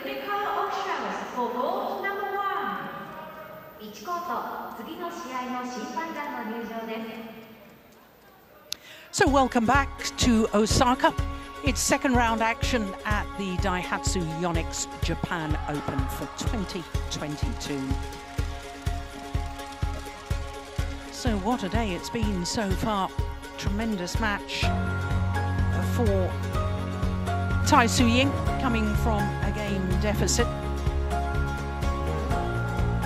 technical officials for court number 1. 1コート、次の試合の審判団の入場です。So welcome back to Osaka. It's second round action at the DAIHATSU YONEX Japan Open for 2022. So what a day it's been so far. Tremendous match for DAIHATSU YONEX, coming from a game deficit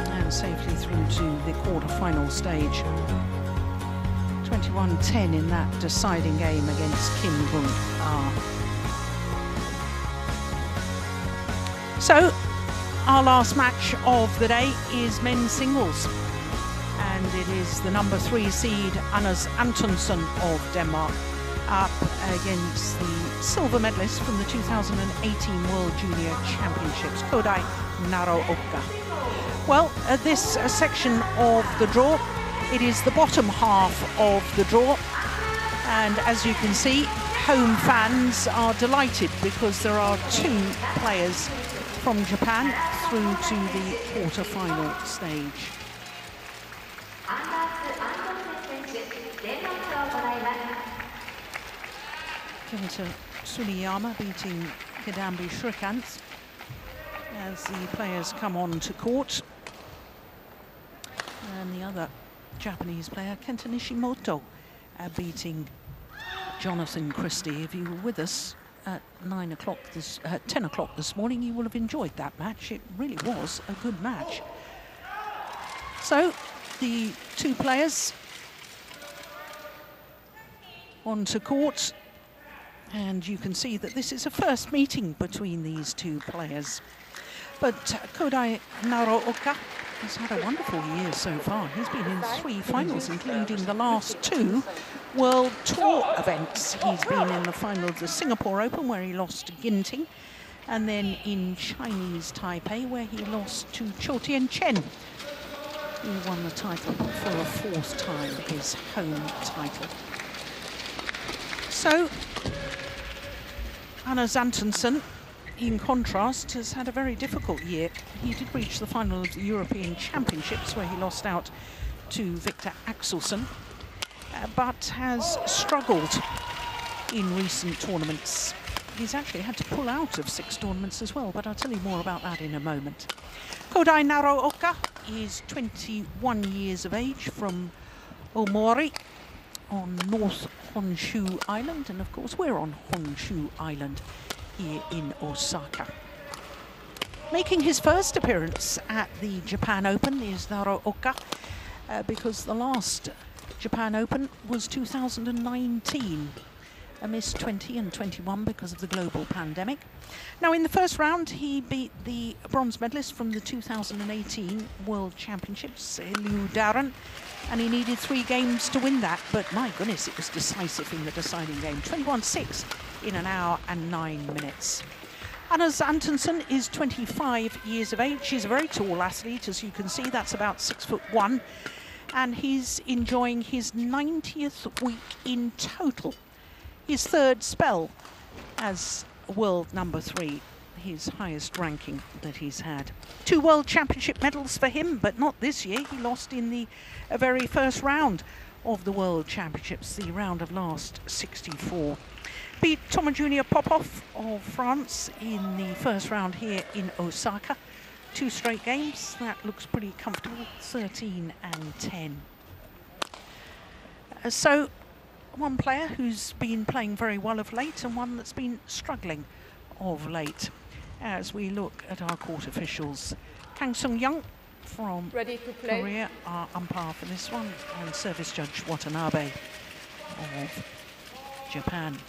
and safely through to the quarter-final stage. 21-10 in that deciding game against Kim Gun-ah. So, our last match of the day is men's singles. And it is the number 3 seed, Antonsen of Denmark, up against the silver medalist from the 2018 World Junior Championships, Kodai Naraoka. Well, this section of the draw, it is the bottom half of the draw, and as you can see, home fans are delighted because there are 2 players from Japan through to the quarter-final stage. Kenta Tsuneyama beating Kidambi Shrikant as the players come on to court, and the other Japanese player, Kenta Nishimoto, beating Jonathan Christie. If you were with us at 10 o'clock this morning, you will have enjoyed that match. It really was a good match. So, the 2 players on to court, and you can see that this is a first meeting between these 2 players. But Kodai Naraoka has had a wonderful year so far. He's been in 3 finals, including the last 2 World Tour events. He's been in the final of the Singapore Open, where he lost to Ginting, and then in Chinese Taipei, where he lost to Chou-Tien Chen, who won the title for a 4th time, his home title. So, Anders Antonsen, in contrast, has had a very difficult year. He did reach the final of the European Championships, where he lost out to Victor Axelsen, but has struggled in recent tournaments. He's actually had to pull out of 6 tournaments as well, but I'll tell you more about that in a moment. Kodai Naraoka is 21 years of age, from Omori on North Honshu Island, and of course we're on Honshu Island here in Osaka. Making his first appearance at the Japan Open is Naraoka, because the last Japan Open was 2019. A miss 20 and 21 because of the global pandemic. Now, in the first round, he beat the bronze medalist from the 2018 World Championships, Liu Darren, and he needed 3 games to win that, but my goodness, it was decisive in the deciding game. 21-6 in an hour and 9 minutes. Anders Antonsen is 25 years of age. He's a very tall athlete, as you can see. That's about 6'1", and he's enjoying his 90th week in total. His 3rd spell as world number 3, his highest ranking that he's had. 2 World Championship medals for him, but not this year. He lost in the very first round of the World Championships, the round of last 64. Beat Thomas Junior Popov of France in the first round here in Osaka. 2 straight games. That looks pretty comfortable, 13 and 10. So, one player who's been playing very well of late, and one that's been struggling of late. As we look at our court officials, Kang Sung-young from Korea, our umpire for this one, and service judge Watanabe of Japan.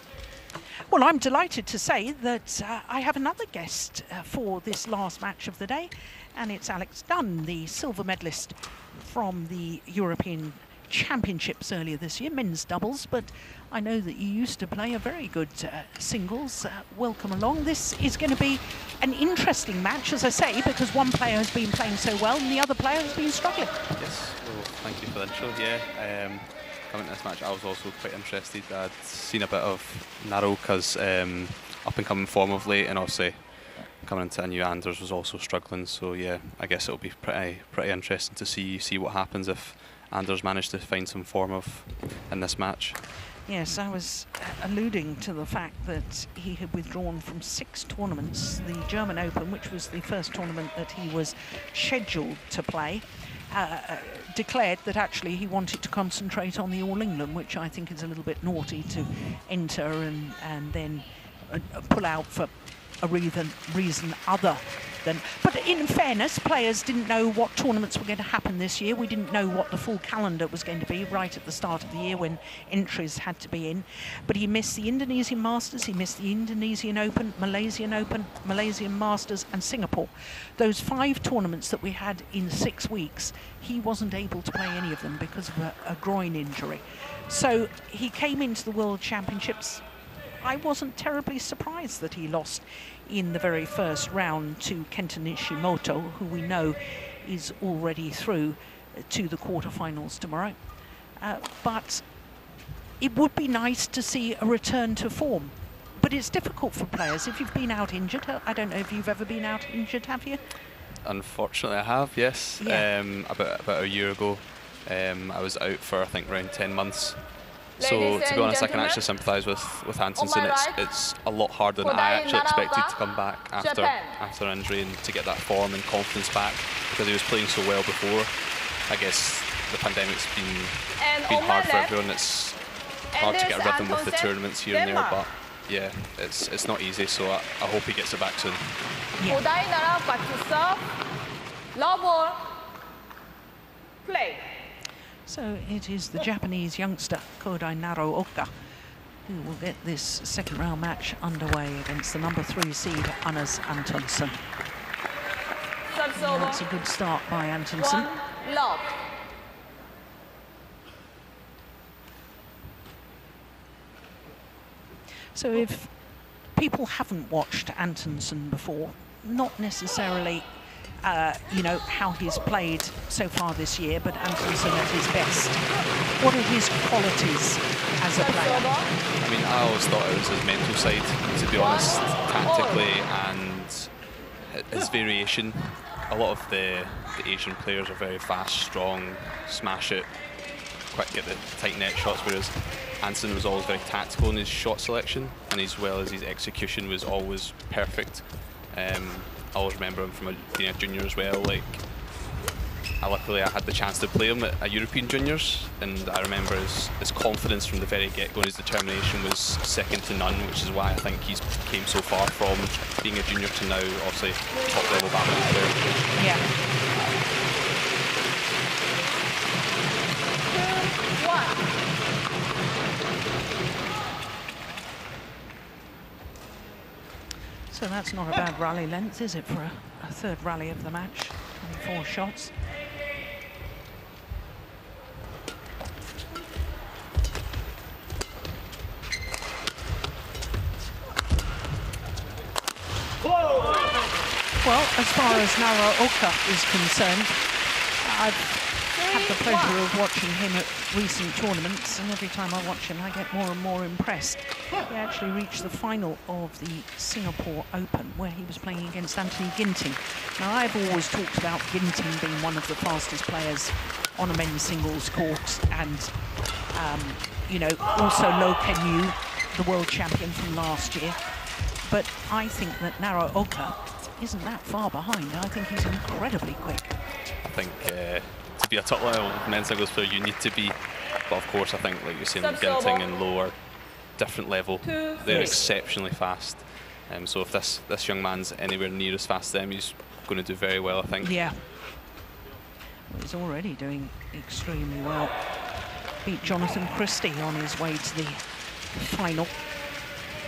Well, I'm delighted to say that I have another guest for this last match of the day, and it's Alex Dunn, the silver medalist from the European Championships earlier this year, men's doubles, but I know that you used to play a very good singles. Welcome along. This is going to be an interesting match, as I say, because one player has been playing so well and the other player has been struggling. Yes, well, thank you for the intro. Yeah, coming to this match, I was also quite interested. I'd seen a bit of Naraoka's up and coming form of late, and obviously coming into a new Anders was also struggling. So yeah, I guess it'll be pretty interesting to see what happens if Anders managed to find some form of in this match. Yes, I was alluding to the fact that he had withdrawn from 6 tournaments. The German Open, which was the first tournament that he was scheduled to play, declared that actually he wanted to concentrate on the All England, which I think is a little bit naughty to enter and then pull out for a reason other than... But in fairness, players didn't know what tournaments were going to happen this year. We didn't know what the full calendar was going to be right at the start of the year when entries had to be in. But he missed the Indonesian Masters, he missed the Indonesian Open, Malaysian Open, Malaysian Masters and Singapore. Those 5 tournaments that we had in 6 weeks, he wasn't able to play any of them because of a groin injury. So he came into the World Championships. I wasn't terribly surprised that he lost in the very first round to Kenta Nishimoto, who we know is already through to the quarterfinals tomorrow. But it would be nice to see a return to form. But it's difficult for players if you've been out injured. I don't know if you've ever been out injured, have you? Unfortunately, I have, yes. Yeah. About a year ago, I was out for I think around 10 months. So to be honest, I can actually sympathise with Antonsen. It's a lot harder than I actually expected to come back after an injury and to get that form and confidence back, because he was playing so well before. I guess the pandemic's been hard for everyone. It's hard to get a rhythm with the tournaments here and there, but yeah, it's not easy. So I hope he gets it back soon. Kodai Naraoka to serve. Love ball. Play. So it is the Japanese youngster, Kodai Naraoka, who will get this second round match underway against the number 3 seed, Antonsen. That's a good start by Antonsen. 1 love. So if people haven't watched Antonsen before, not necessarily you know, how he's played so far this year, but Antonsen at his best. What are his qualities as a player? I mean, I always thought it was his mental side, to be honest, tactically, and his variation. A lot of the Asian players are very fast, strong, smash it, quick get the tight net shots, whereas Antonsen was always very tactical in his shot selection, and as well as his execution was always perfect. I always remember him from being a junior as well. Like, luckily I had the chance to play him at European juniors, and I remember his confidence from the very get-go and his determination was second to none, which is why I think he's came so far from being a junior to now, obviously, top-level badminton player. Yeah. 2-1. So that's not a bad rally length, is it, for a third rally of the match? 24 shots. Well, as far as Naraoka is concerned, I've had the pleasure of watching him at recent tournaments, and every time I watch him I get more and more impressed. He actually reached the final of the Singapore Open, where he was playing against Anthony Ginting. Now, I've always talked about Ginting being one of the fastest players on a men's singles court, and you know, also Lo Ken-yu, the world champion from last year. But I think that Naraoka isn't that far behind. I think he's incredibly quick. I think to be a top level men's singles player, you need to be, but of course I think, like you're saying, Ginting and Lo are different level. They're exceptionally fast. So if this young man's anywhere near as fast as them, he's going to do very well, I think. Yeah. Well, he's already doing extremely well. Beat Jonathan Christie on his way to the final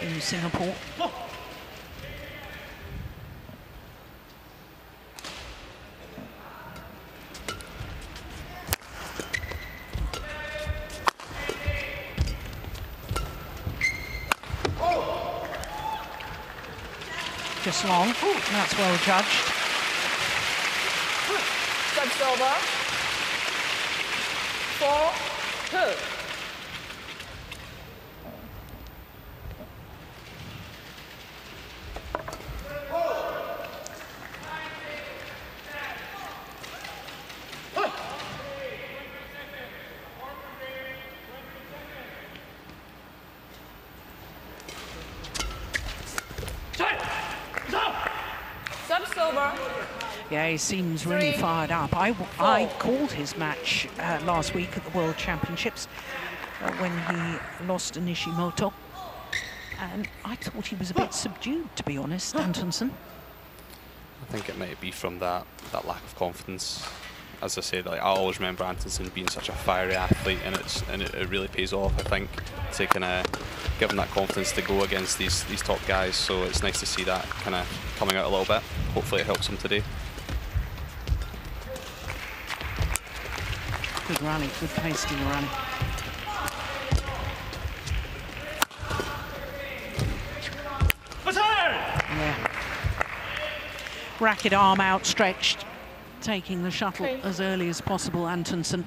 in Singapore. Just long. That's well judged. That's over. 4-2. over. Yeah, he seems really fired up. I called his match last week at the World Championships when he lost to Nishimoto. And I thought he was a bit subdued, to be honest, Antonsen. I think it might be from that lack of confidence. As I said, like, I always remember Antonsen being such a fiery athlete, and it really pays off, I think, to kind of give him that confidence to go against these top guys. So it's nice to see that kind of coming out a little bit. Hopefully it helps him today. Good rally, good pace to the rally. Yeah. Racket arm outstretched, taking the shuttle as early as possible, Antonsen.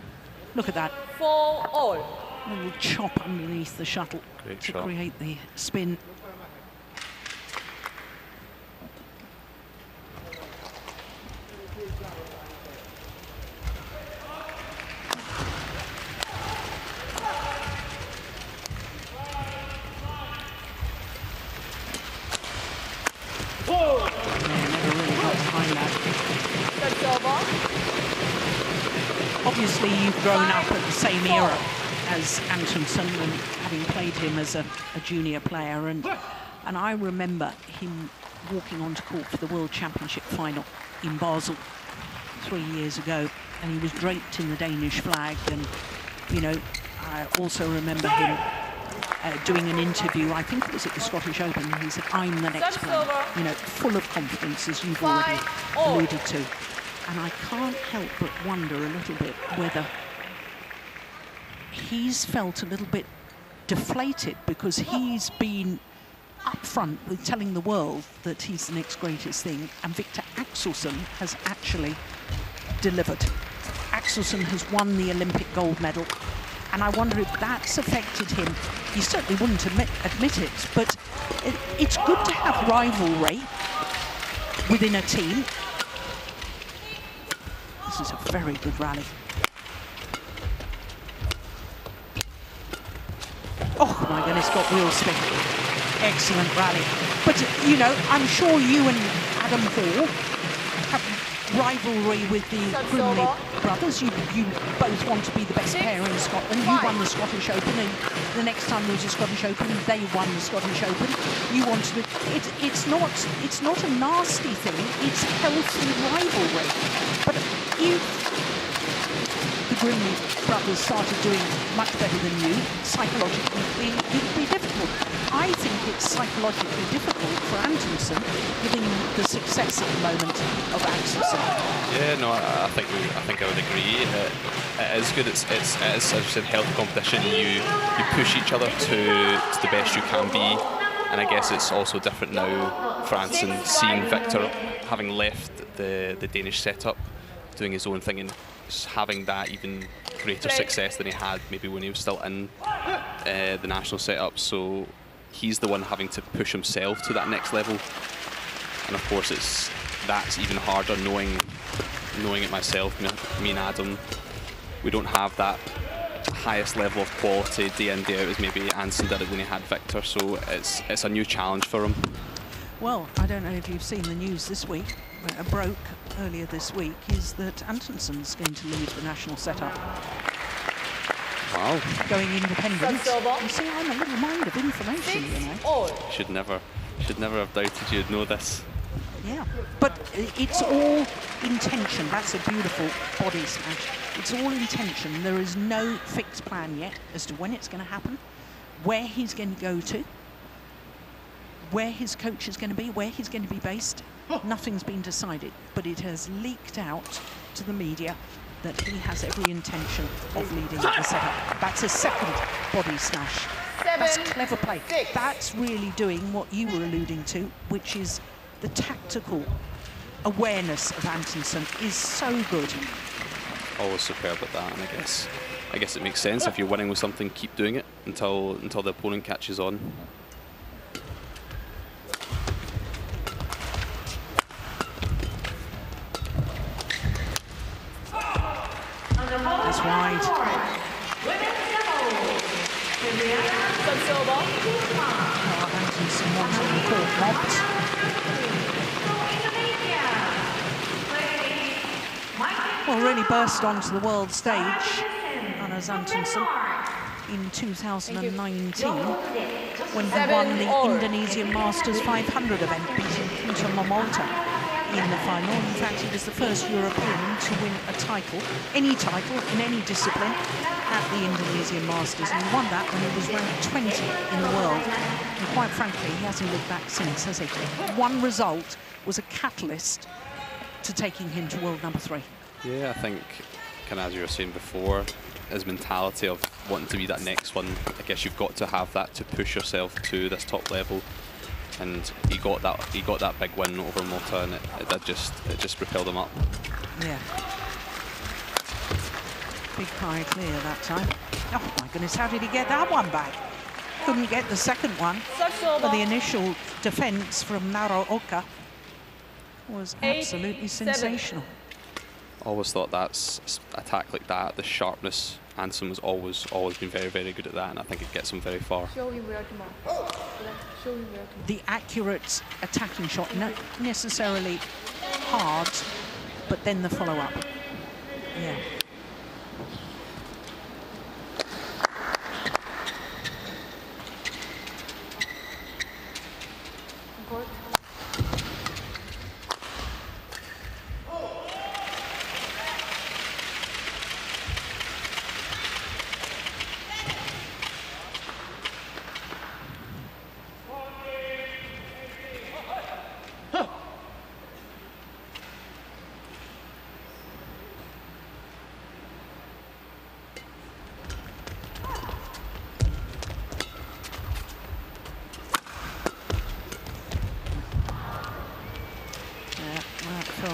Look at that. 4-all. Little chop underneath the shuttle to create the spin. Obviously, you've grown up at the same era as Antonsen, and having played him as a junior player, and I remember him walking onto court for the World Championship final in Basel 3 years ago, and he was draped in the Danish flag. And you know, I also remember him doing an interview, I think it was at the Scottish Open, and he said, "I'm the next player," you know, full of confidence, as you've already alluded to. And I can't help but wonder a little bit whether he's felt a little bit deflated because he's been upfront with telling the world that he's the next greatest thing, and Victor Axelsen has actually delivered. Axelsen has won the Olympic gold medal, and I wonder if that's affected him. He certainly wouldn't admit it, but it's good to have rivalry within a team. This is a very good rally. Oh my goodness, got wheel spin. Excellent rally. But you know, I'm sure you and Adam Hall have rivalry with the Grimley brothers. You both want to be the best pair in Scotland. You won the Scottish Open, and the next time there was a Scottish Open, they won the Scottish Open. You want to. It's not a nasty thing. It's healthy rivalry. But if the Grimley brothers started doing much better than you, psychologically, it'd be difficult. I think it's psychologically difficult for Antonsen, given the success at the moment of Axelsen. Yeah, no, I think I would agree. It is good. It is, as I said, healthy competition. You push each other to the best you can be, and I guess it's also different now for Antonsen, seeing Victor having left the Danish setup, doing his own thing, and having that even greater success than he had maybe when he was still in the national setup. So he's the one having to push himself to that next level, and of course that's even harder knowing it myself. Me and Adam, we don't have that highest level of quality day in, day out as maybe Antonsen did it when he had Victor, so it's a new challenge for him. Well, I don't know if you've seen the news this week, broke earlier this week, is that Antonsen's going to leave the national setup. Wow. Going independent. You see, I'm a little mind of information, you know. Should never have doubted you'd know this. Yeah, but it's all intention. That's a beautiful body smash. It's all intention. There is no fixed plan yet as to when it's going to happen, where he's going to go to, where his coach is going to be, where he's going to be based. Nothing's been decided, but it has leaked out to the media that he has every intention of leading the setup. That's a second body smash. That's clever play. That's really doing what you were alluding to, which is the tactical awareness of Antonsen is so good. Always superb at that, and I guess it makes sense. If you're winning with something, keep doing it until the opponent catches on. That's wide. Antonsen wanting the court mopped. really burst onto the world stage, Antonsen, in 2019 when he won the Indonesian Masters 500 event, beating Peter Momolta in the final. In fact, he was the first European to win a title, any title in any discipline, at the Indonesian Masters. And he won that when he was ranked 20 in the world. And quite frankly, he hasn't looked back since, has he? One result was a catalyst to taking him to world number 3. Yeah, I think, kind of as you were saying before, his mentality of wanting to be that next one, I guess you've got to have that to push yourself to this top level. And he got that big win over Mota, and it just propelled him up. Yeah. Big high clear that time. Oh my goodness, how did he get that one back? Couldn't get the second one. But the initial defense from Naraoka was absolutely sensational. Always thought that's attack like that, the sharpness. Antonsen was always been very, very good at that, and I think it gets him very far. The accurate attacking shot, not necessarily hard, but then the follow-up. Yeah.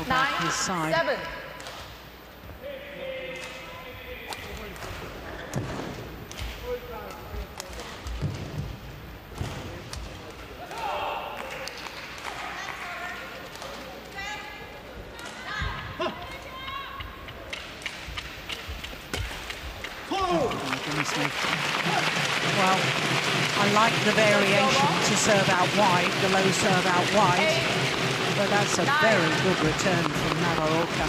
Back his side. 7. Well, I like the variation to serve out wide, the low serve out wide. But that's a very good return from Naraoka.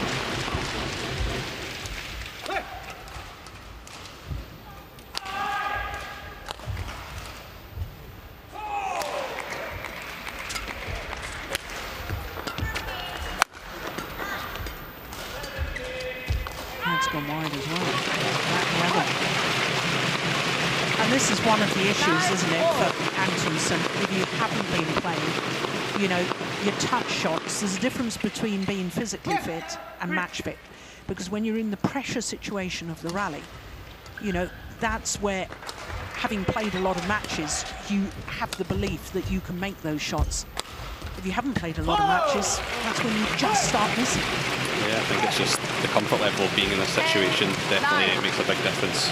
That's gone wide as well. That level. And this is one of the issues, isn't it, for Antonsen, if you haven't been playing, you know, your touch shots. There's a difference between being physically fit and match fit, because when you're in the pressure situation of the rally, you know, that's where, having played a lot of matches, you have the belief that you can make those shots. If you haven't played a lot of matches, that's when you just start missing. Yeah, I think it's just the comfort level of being in this situation definitely makes a big difference.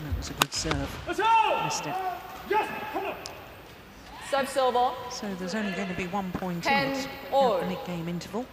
That was a good serve. Missed it. Serve silver. So there's only going to be 1 point in 10 it all. at the mid-game interval.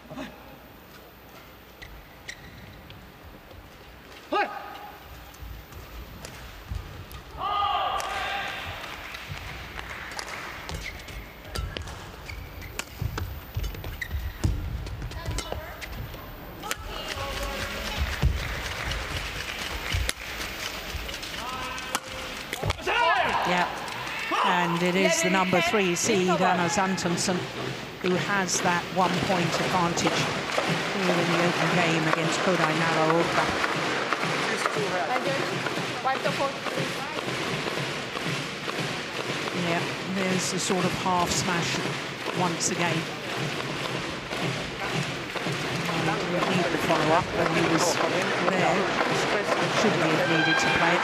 Yeah, and it is the number 3 seed, Antonsen, who has that 1 point advantage here in the open game against Kodai Naraoka. Yeah, there's a sort of half smash once again. We'll need the follow-up, but he was there. Should he have needed to play it.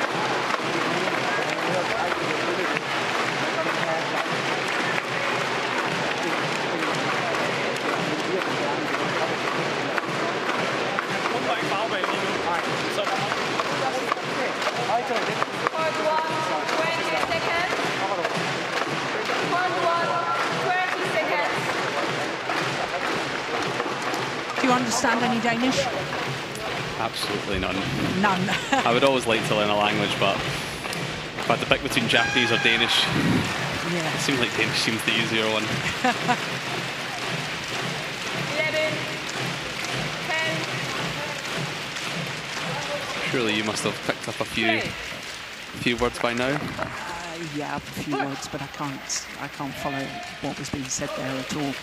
Do you understand any Danish? Absolutely none. None. I would always like to learn a language, but if I had to pick between Japanese or Danish, Yeah. it seems like Danish seems the easier one. 11, 10. Surely you must have picked up a few words by now. Yeah, a few words, but I can't follow what was being said there at all.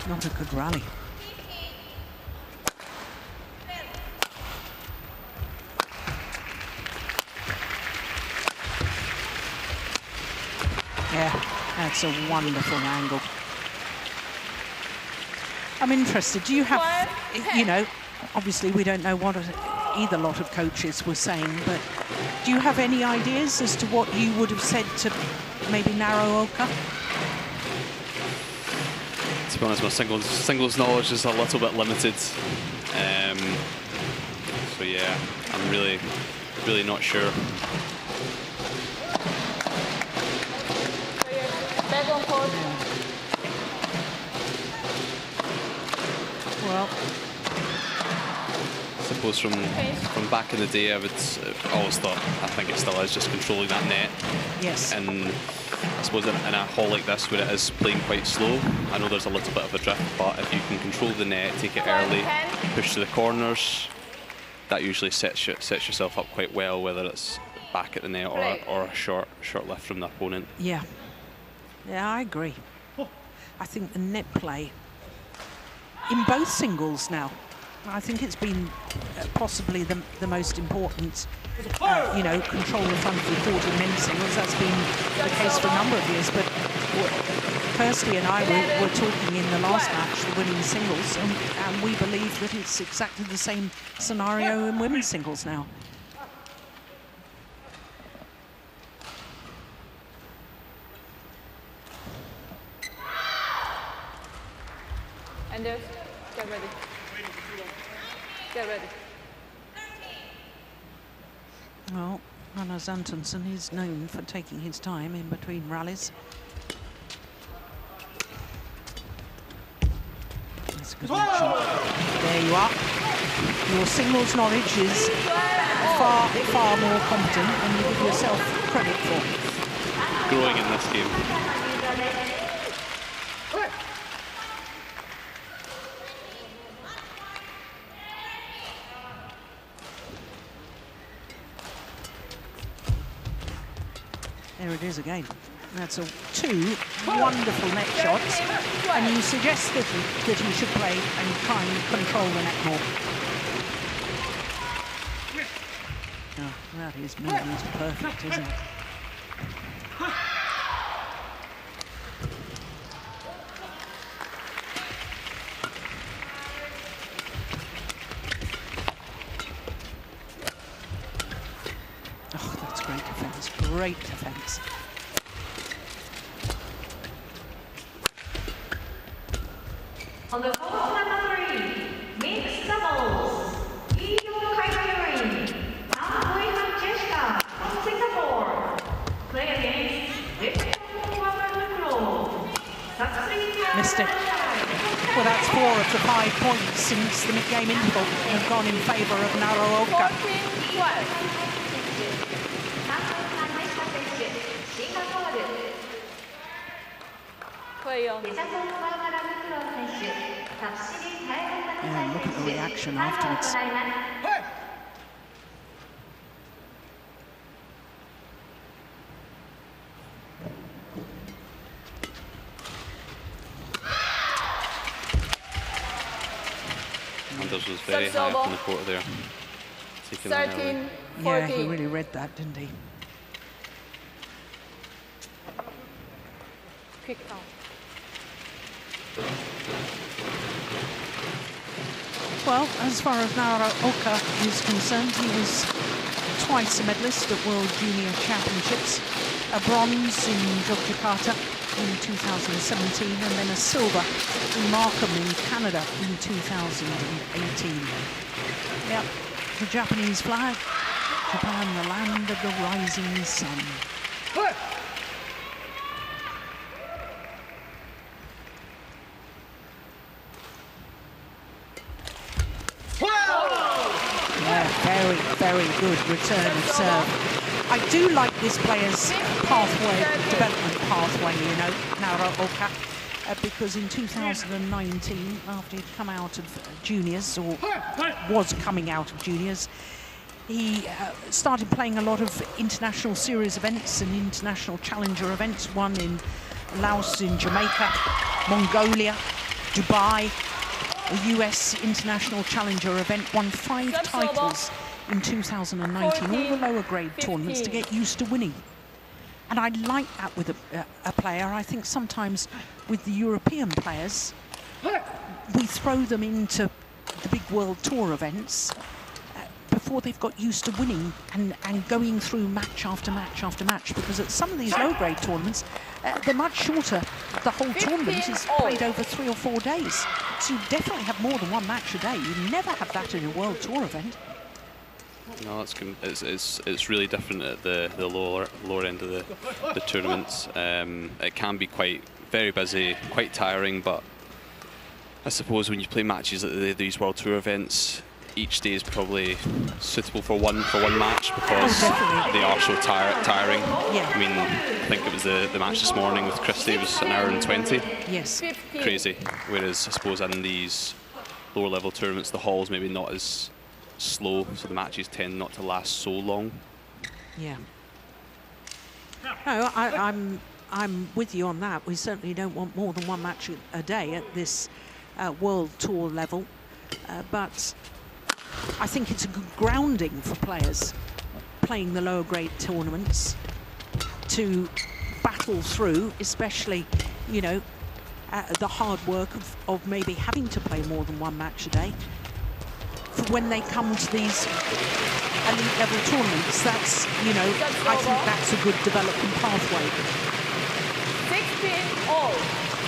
Not a good rally. Yeah, that's a wonderful angle. I'm interested, do you have, you know, obviously we don't know what either lot of coaches were saying, but do you have any ideas as to what you would have said to maybe Naraoka? To be honest, my singles knowledge is a little bit limited. So yeah, I'm really not sure. Back on court. Well, I suppose from back in the day, I would always thought, I think it still is, just controlling that net. yes. And I suppose in a hall like this, where it is playing quite slow, I know there's a little bit of a drift, but if you can control the net, take it early, push to the corners, that usually sets yourself up quite well, whether it's back at the net or a short lift from the opponent. Yeah. Yeah, I agree. I think the net play in both singles now, I think it's been possibly the most important, you know, control the front of the court in men's singles. That's been the case for a number of years. But Kirsty and I were talking in the last match, the women's singles, and we believe that it's exactly the same scenario in women's singles now. Anders, get ready. Get ready. Well, Anders Antonsen is known for taking his time in between rallies. That's a good shot. There you are. Your singles knowledge is far more competent than you give yourself credit for. Growing in this game. There it is again. That's two wonderful net shots, and you suggest that he should play and try and control the net more. Oh, that is movement perfect, isn't it? Oh, that's great defense. Great defense. On the court number 3, mixed doubles, from Singapore, play against Missed it. Well, that's 4 of the 5 points since the mid-game interval have gone in favour of Naraoka. 14-12. Yeah, look at the reaction afterwards. Anders was very high up on the court there. 13-14. Yeah, he really read that, didn't he? Quick count. Well, as far as Naraoka is concerned, he was twice a medalist at World Junior Championships, a bronze in Yogyakarta in 2017, and then a silver in Markham in Canada in 2018. Yep, the Japanese flag, Japan, the land of the rising sun. Very, very good return of serve. I do like this player's pathway, development pathway, you know, Naraoka, because in 2019, after he'd come out of juniors, or was coming out of juniors, he started playing a lot of international series events and international challenger events, one in Laos, in Jamaica, Mongolia, Dubai. A US International Challenger event, won 5 titles in 2019, all the lower grade tournaments, to get used to winning. And I like that with a player. I think sometimes with the European players, we throw them into the big World Tour events before they've got used to winning and going through match after match after match, because at some of these low grade tournaments, they're much shorter. The whole tournament is played over 3 or 4 days. So you definitely have more than one match a day. You never have that in a World Tour event. No, it's really different at the lower end of the tournaments. It can be very busy, quite tiring, but I suppose when you play matches at these World Tour events, each day is probably suitable for one match, because they are so tiring. Yeah. I mean, I think it was the match this morning with Christie, it was an hour and 20. Yes. Crazy. Whereas I suppose in these lower level tournaments, the hall's maybe not as slow, so the matches tend not to last so long. Yeah. No, I'm with you on that. We certainly don't want more than one match a day at this World Tour level, but I think it's a good grounding for players playing the lower grade tournaments to battle through, especially, you know, the hard work of maybe having to play more than one match a day. For when they come to these elite level tournaments, that's, you know, I think that's a good development pathway. 16-all.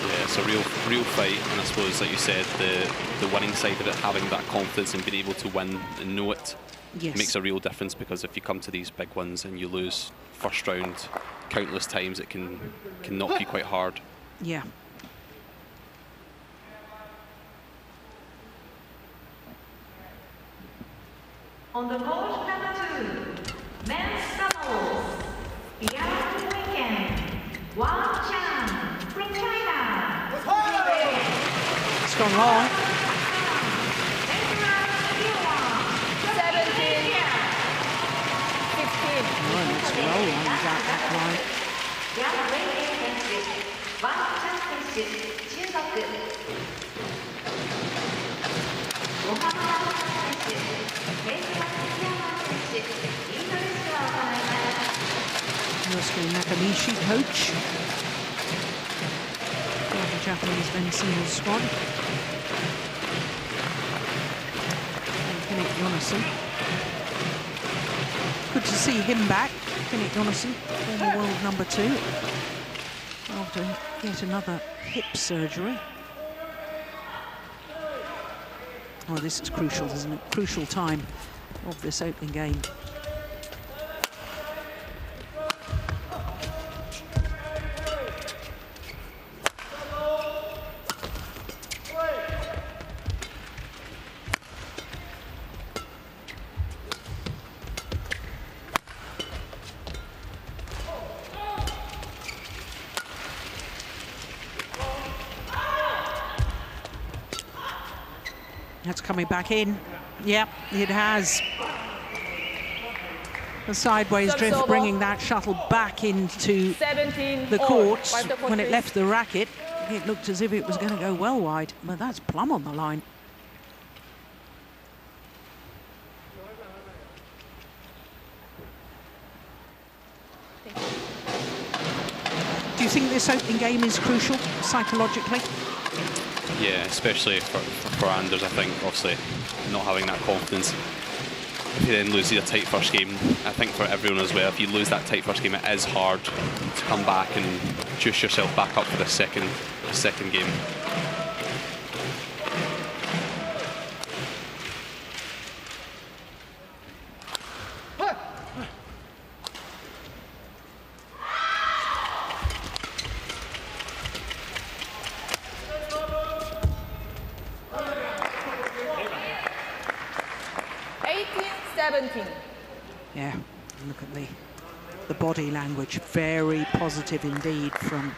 Yeah, it's a real fight, and I suppose, like you said, the winning side of it, having that confidence and being able to win and know it, Yes. makes a real difference, because if you come to these big ones and you lose first round countless times, it can knock you quite hard. Yeah. On the court number 2, men's doubles, World Champ from China. It's gone long. 17, 15. Oh, it's low on that line. Yosuke Nakanishi, coach for the Japanese men's singles squad. And Kenneth Jonassen. Good to see him back. Kenneth Jonassen, former world number 2, after yet another hip surgery. Oh, this is crucial, isn't it? Crucial time of this opening game. That's coming back in. Yep, it has. The sideways drift bringing that shuttle back into the court. When it left the racket, it looked as if it was going to go well wide, but that's plumb on the line. Do you think this opening game is crucial psychologically? Yeah, especially for Anders, I think, obviously, not having that confidence. If you then lose your tight first game, I think for everyone as well, if you lose that tight first game, it is hard to come back and juice yourself back up for the second game. Yeah, look at the body language, very positive indeed from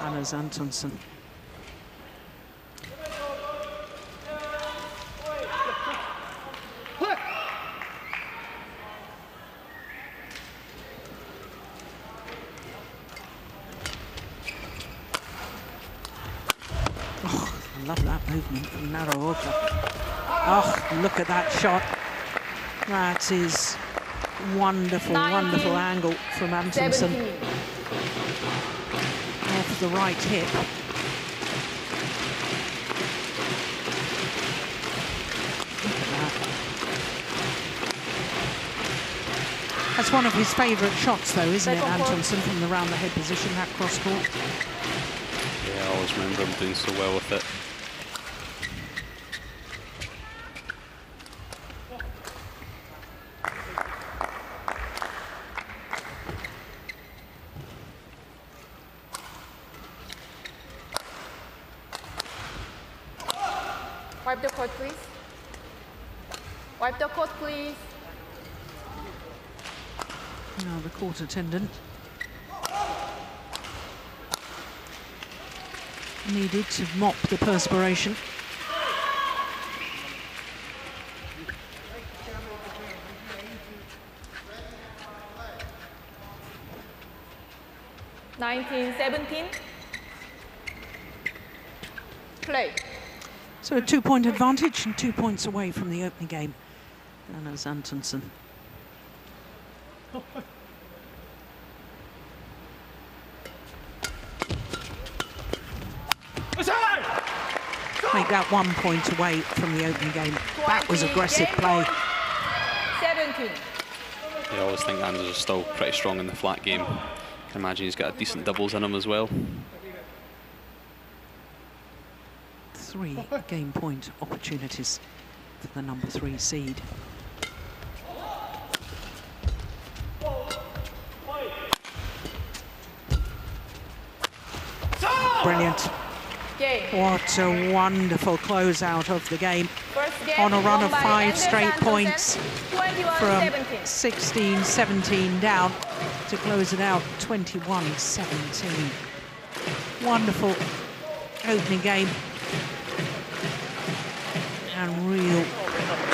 Anders Antonsen. Oh, I love that movement from Naraoka. Oh, look at that shot. That is wonderful, wonderful angle from Antonsen. Off the right hip. Look at that. That's one of his favourite shots, though, isn't it, Antonsen, from the round the head position, that cross court? Yeah, I always remember him doing so well with it. Wipe the court, please. Wipe the court, please. Now the court attendant needed to mop the perspiration. (19-17). Play. So a 2-point advantage and 2 points away from the opening game. Anders Antonsen. Make that 1 point away from the opening game. That was aggressive play. 17. Yeah, I always think Anders is still pretty strong in the flat game. I can imagine he's got a decent doubles in him as well. 3 game point opportunities for the number 3 seed. Brilliant. What a wonderful closeout of the game. On a run of 5 straight points from 16-17 down to close it out 21-17. Wonderful opening game. And real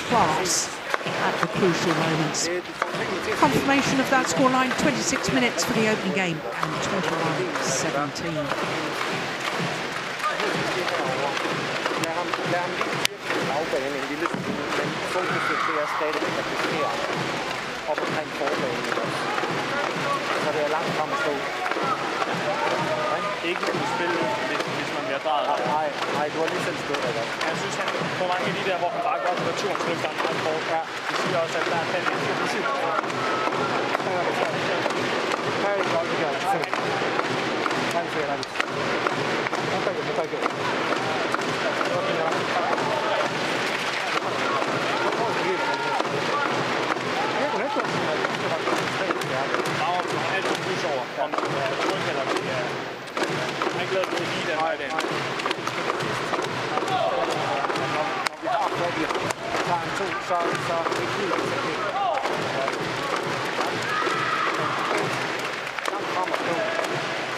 class at the crucial moments. Confirmation of that scoreline, 26 minutes for the opening game and 21-17. Ikke kunne spille, hvis man bliver drejet. Nej, du har lige selv stået der. Jeg synes, han på mange af de der, hvor han bare godt på turen spiller der meget kort. Ja, det siger også, at der er den defensiv.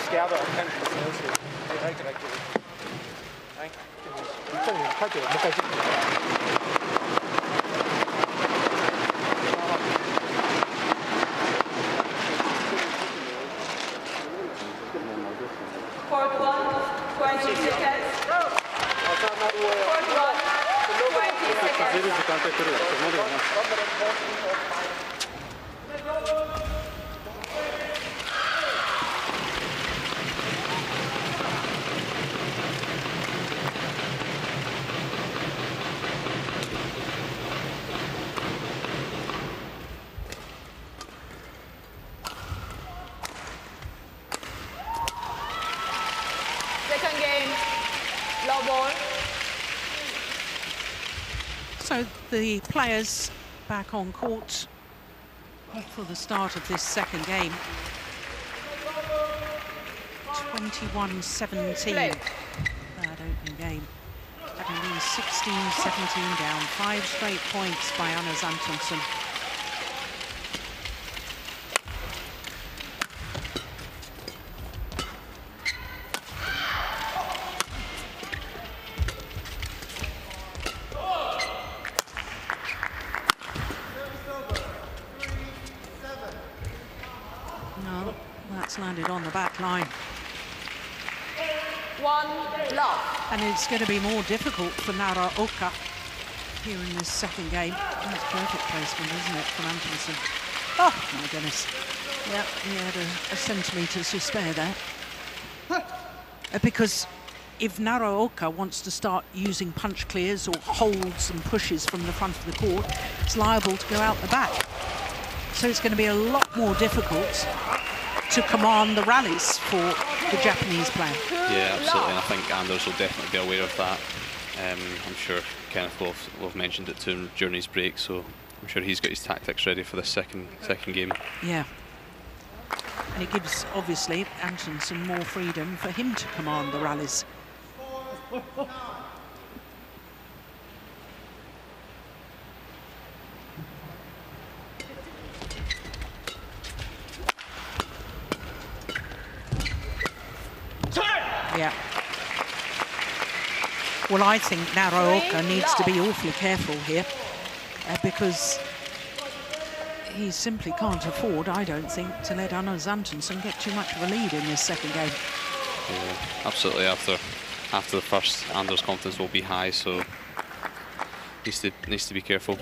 Skærpe omkring på snedslip. Det er rigtig, rigtig vigtigt. Court 1, 20 seconds. Court 1, 20 seconds. Low ball. So the players back on court for the start of this second game. 21-17. Play. That opening game. Having been 16-17 down. 5 straight points by Anders Antonsen. No, that's landed on the back line. 1 love. And it's going to be more difficult for Naraoka here in this second game. That's perfect placement, isn't it, from Antonsen? Oh, my goodness. Yeah, he had a centimetre to spare there. Because if Naraoka wants to start using punch clears or holds and pushes from the front of the court, it's liable to go out the back. So it's going to be a lot more difficult to command the rallies for the Japanese player. Yeah, absolutely, and I think Anders will definitely be aware of that. I'm sure Kenneth will have mentioned it to him during his break, so I'm sure he's got his tactics ready for this second game. Yeah. And it gives, obviously, Antonsen more freedom for him to command the rallies. Yeah. Well, I think Naraoka needs to be awfully careful here because he simply can't afford, I don't think, to let Anders Antonsen get too much of a lead in this second game. Yeah, absolutely. After the first, Anders' confidence will be high, so needs to be careful.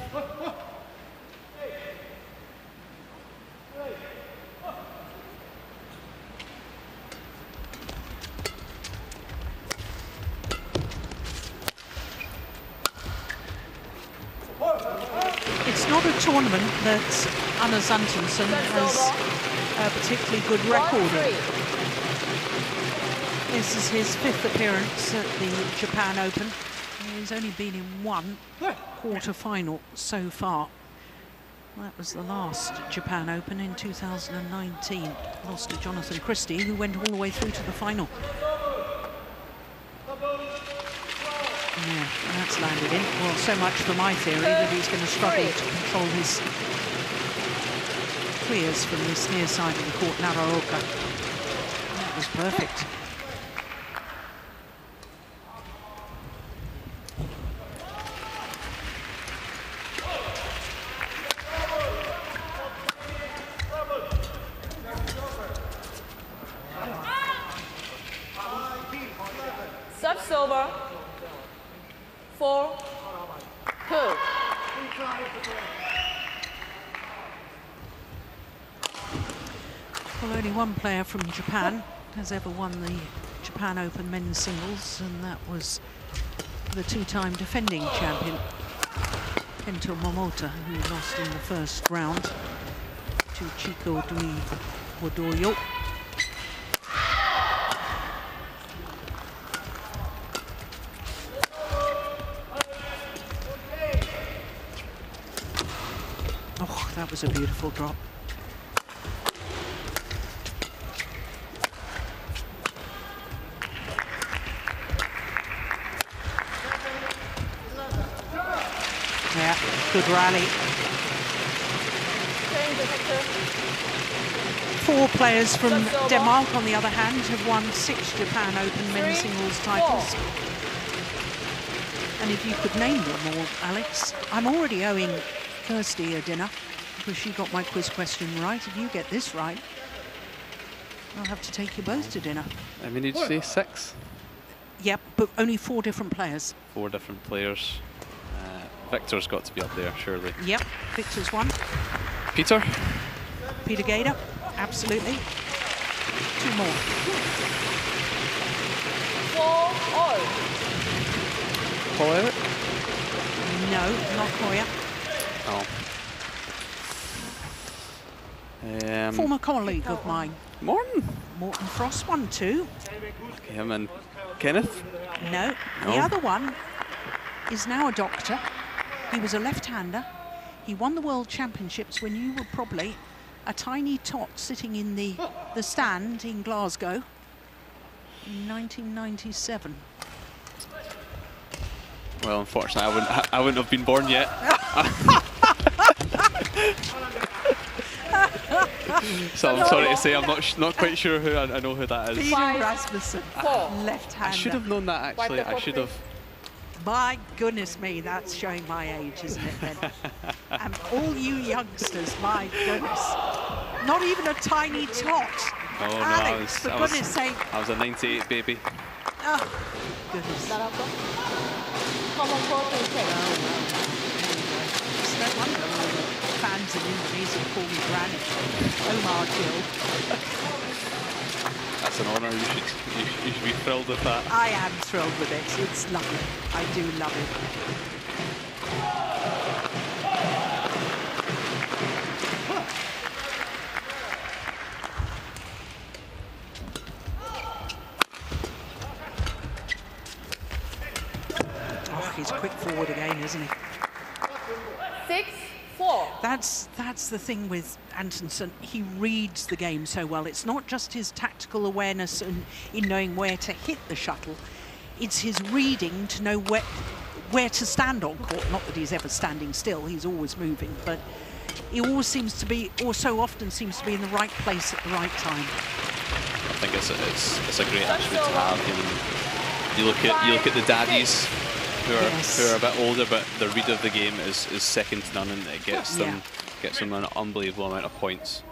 It's not a tournament that Anders Antonsen has a particularly good record in. This is his 5th appearance at the Japan Open. He's only been in 1 quarter-final so far. That was the last Japan Open in 2019. Lost to Jonathan Christie, who went all the way through to the final. Yeah, and that's landed in. Well, so much for my theory that he's going to struggle to control his clears from this near side of the court, Naraoka. That was perfect. Serves over. 4-2. Well, only one player from Japan has ever won the Japan Open men's singles, and that was the 2-time defending champion, Kento Momota, who lost in the first round to Chico Dui Wodoyo. Oh, that was a beautiful drop. Yeah, good rally. 4 players from Denmark, on the other hand, have won 6 Japan Open men's singles titles. And if you could name them all, Alex, I'm already owing Kirsty a dinner because she got my quiz question right. If you get this right, I'll have to take you both to dinner. I mean, did you say 6? Yep, but only 4 different players. 4 different players. Victor's got to be up there, surely. Yep, Victor's one. Peter? Peter Gader, absolutely. 2 more. 4-all. Paul Eric? No, not Koya. Oh. Former colleague of mine. Morton? Morton Frost, 1-2. Okay, him and Kenneth? No. The other one is now a doctor. He was a left-hander. He won the World Championships when you were probably a tiny tot sitting in the stand in Glasgow in 1997. Well, unfortunately, I wouldn't have been born yet. So I'm sorry to say, I'm not quite sure who I know who that is. Peter Rasmussen, left-hander. I should have known that actually. I should have. My goodness me, that's showing my age, isn't it then? And all you youngsters, my goodness. Not even a tiny tot. Oh no, Alex, for goodness sake. I was a 98 baby. Oh, goodness. Naraoka. Come on, court and check. It's no wonder all the fans in Indonesia call me Granny. Omar Gill. That's an honour. You should be thrilled with that. I am thrilled with it. It's lovely. I do love it. Oh, he's quick forward again, isn't he? 6-4. That's the thing with Antonsen. He reads the game so well. It's not just his tactical awareness and in knowing where to hit the shuttle. It's his reading to know where to stand on court. Not that he's ever standing still. He's always moving, but he always seems to be, or so often seems to be, in the right place at the right time. I think it's a great attribute to have. You look at the daddies who are a bit older, but the read of the game is second to none, and it gets them an unbelievable amount of points.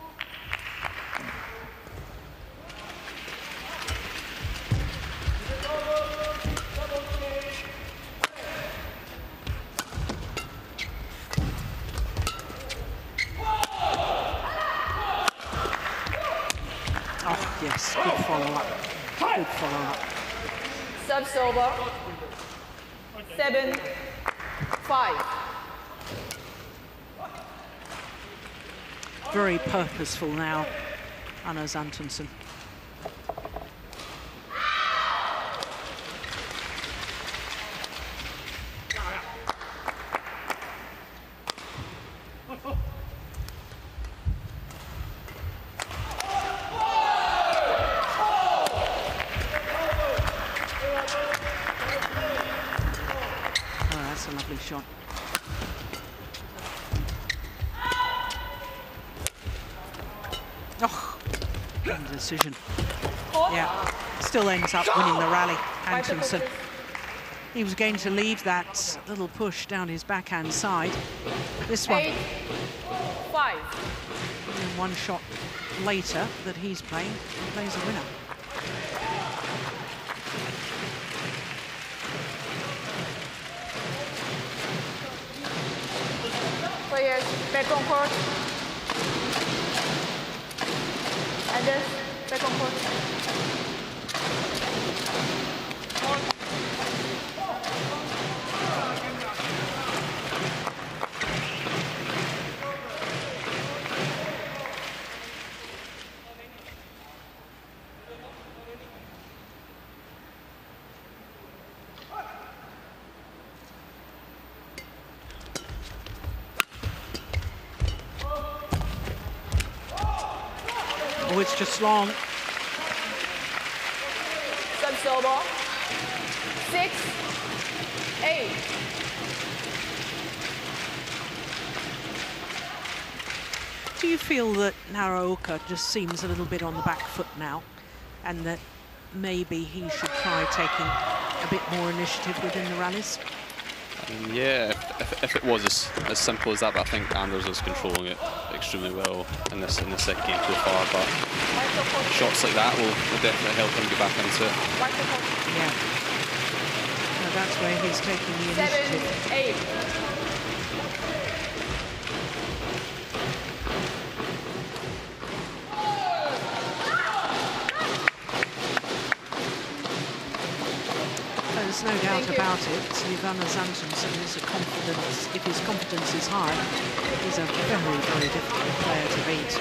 Oh yes, good follow-up. Good follow-up. Subs over. 7-5. Very purposeful now, Anders Antonsen. A lovely shot. Oh, indecision. Yeah, still ends up winning the rally, Antonsen. He was going to leave that little push down his backhand side. This one. 8-5. And one shot later that he's playing, he plays a winner. Players back on court. And then back on court. Oh, it's just long. Subs over. 6-8. Do you feel that Naraoka just seems a little bit on the back foot now, and that maybe he should try taking a bit more initiative within the rallies? Yeah, if it was as simple as that, but I think Anders is controlling it extremely well in this set game so far. But shots like that will definitely help him get back into it. Yeah. No, that's where he's taking the initiative. 7-8. There's no doubt about it. Anders Antonsen is a confidence. If his confidence is high, he's a very, very difficult player to beat.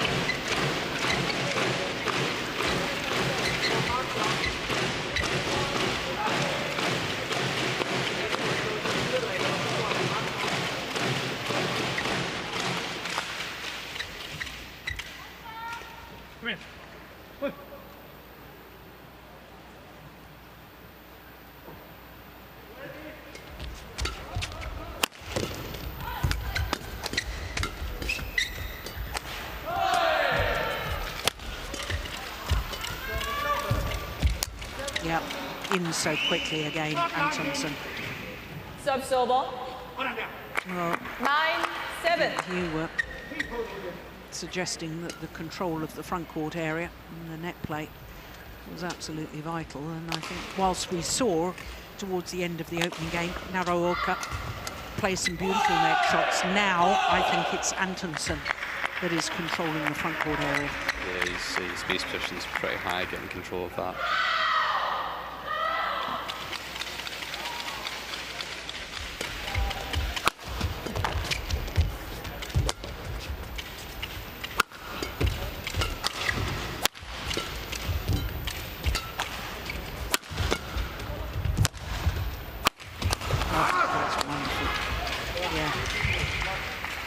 Yeah, in so quickly again, Antonsen. Service over. Well, 9-7. you were suggesting that the control of the front court area and the net play was absolutely vital. And I think whilst we saw towards the end of the opening game, Naraoka play some beautiful net shots, now I think it's Antonsen that is controlling the front court area. Yeah, his base position's pretty high, getting control of that.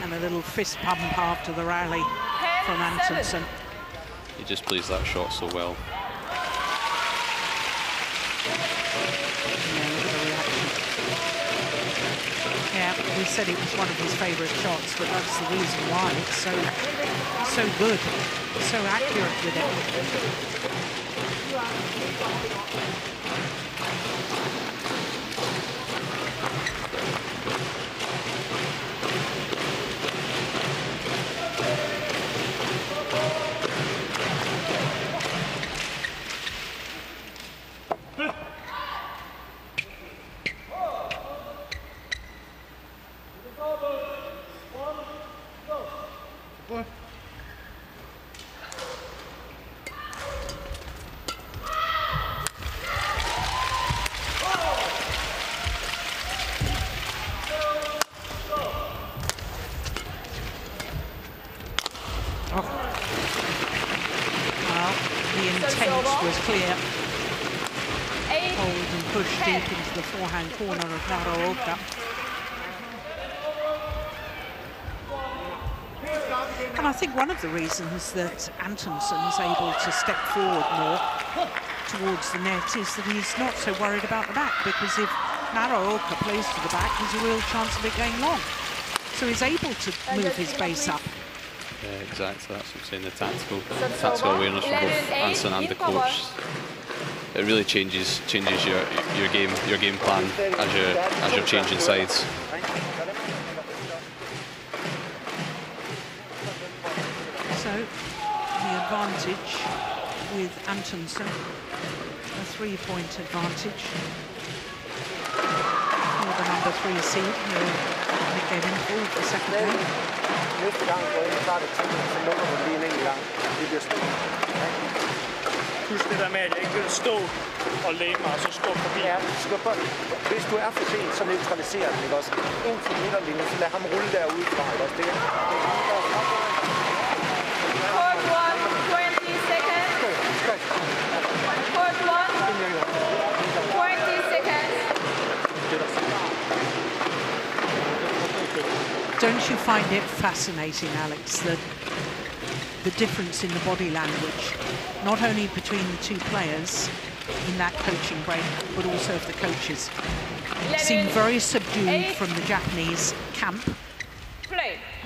And a little fist pump after the rally from Antonsen. He just plays that shot so well. Yeah, we said it was one of his favourite shots, but that's the reason why it's so good, so accurate with it. Was clear. Hold and push deep into the forehand corner of Naraoka. And I think one of the reasons that Antonsen is able to step forward more towards the net is that he's not so worried about the back, because if Naraoka plays to the back, there's a real chance of it going long. So he's able to move his base up. Yeah, exactly. That's what I'm saying. The tactical awareness from both Antonsen and the coach. It really changes your game plan as you're changing sides. So the advantage with Antonsen, a 3-point advantage for the number 3 seed who came in for the second game. Næste gang går ind og tager det til, så lukker du lige en enkelt gang. Det bliver stort. Husk det der med, at jeg ikke vil stå og læne mig, og så skubbe forbi. Ja, hvis du er for sent, så neutraliserer den, ikke også? Ind til midterlinjen, så lad ham rulle derude fra, ikke også? Det er ham, der er opvejen. Court 1, 20 seconds. Court 1, 20 seconds. Don't you find it fascinating, Alex, that the difference in the body language, not only between the two players in that coaching break, but also of the coaches, seem very subdued from the Japanese camp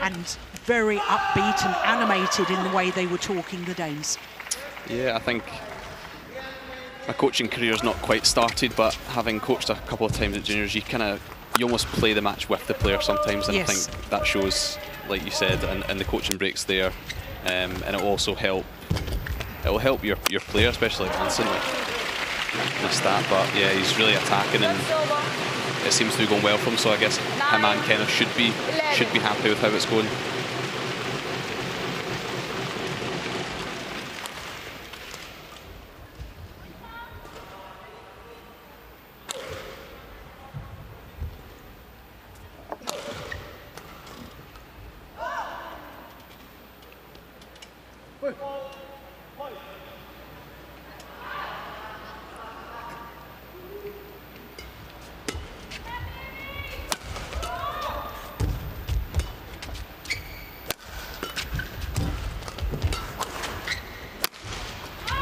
and very upbeat and animated in the way they were talking, the Danes. Yeah, I think my coaching career's not quite started, but having coached a couple of times at juniors, you almost play the match with the player sometimes, and yes. I think that shows, like you said, and the coaching breaks there, and it will also help. It will help your player, especially Antonsen. Missed that, but yeah, he's really attacking, and it seems to be going well for him. So I guess him and Kenneth should be happy with how it's going.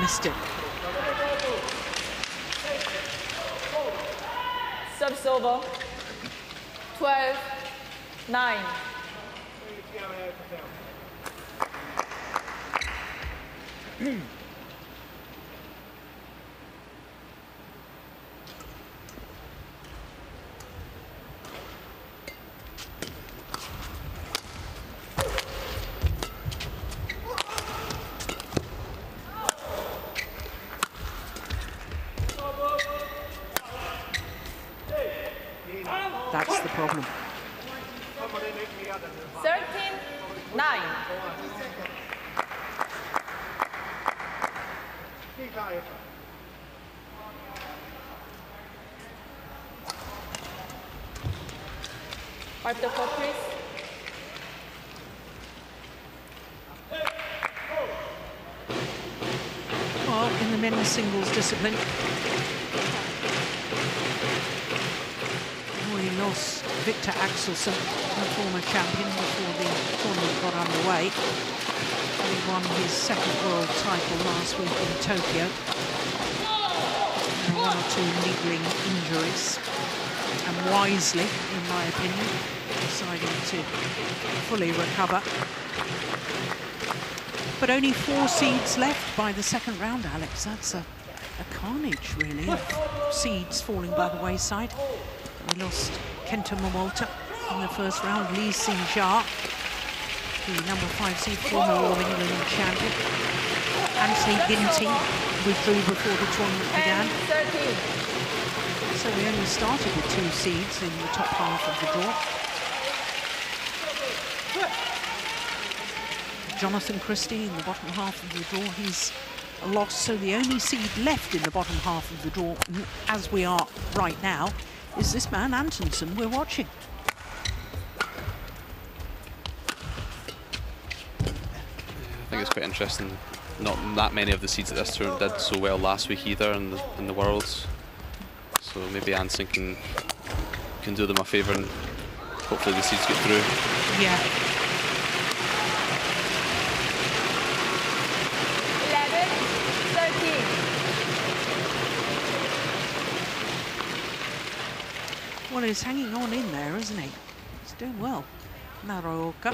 Missed it. Service over. 12-9. That's the problem. 13-9. Wipe the court, please. Well, in the men's singles discipline, we lost Victor Axelsen, the former champion, before the tournament got underway. He won his second world title last week in Tokyo. There were 1 or 2 niggling injuries, and wisely, in my opinion, deciding to fully recover. But only 4 seeds left by the second round, Alex. That's a carnage, really, of seeds falling by the wayside. We lost Kento Momota in the first round, Lee Sin-ja, the number 5 seed, former All England champion. Anthony Ginty withdrew before the tournament began. 10-13. So we only started with 2 seeds in the top half of the draw. Jonathan Christie in the bottom half of the draw, he's lost. So the only seed left in the bottom half of the draw, as we are right now, is this man Antonsen we're watching. I think it's quite interesting. Not that many of the seeds at this tournament did so well last week either in the Worlds. So maybe Antonsen can do them a favour and hopefully the seeds get through. Yeah. 11-13. Well, he's hanging on in there, isn't he? He's doing well. Naraoka.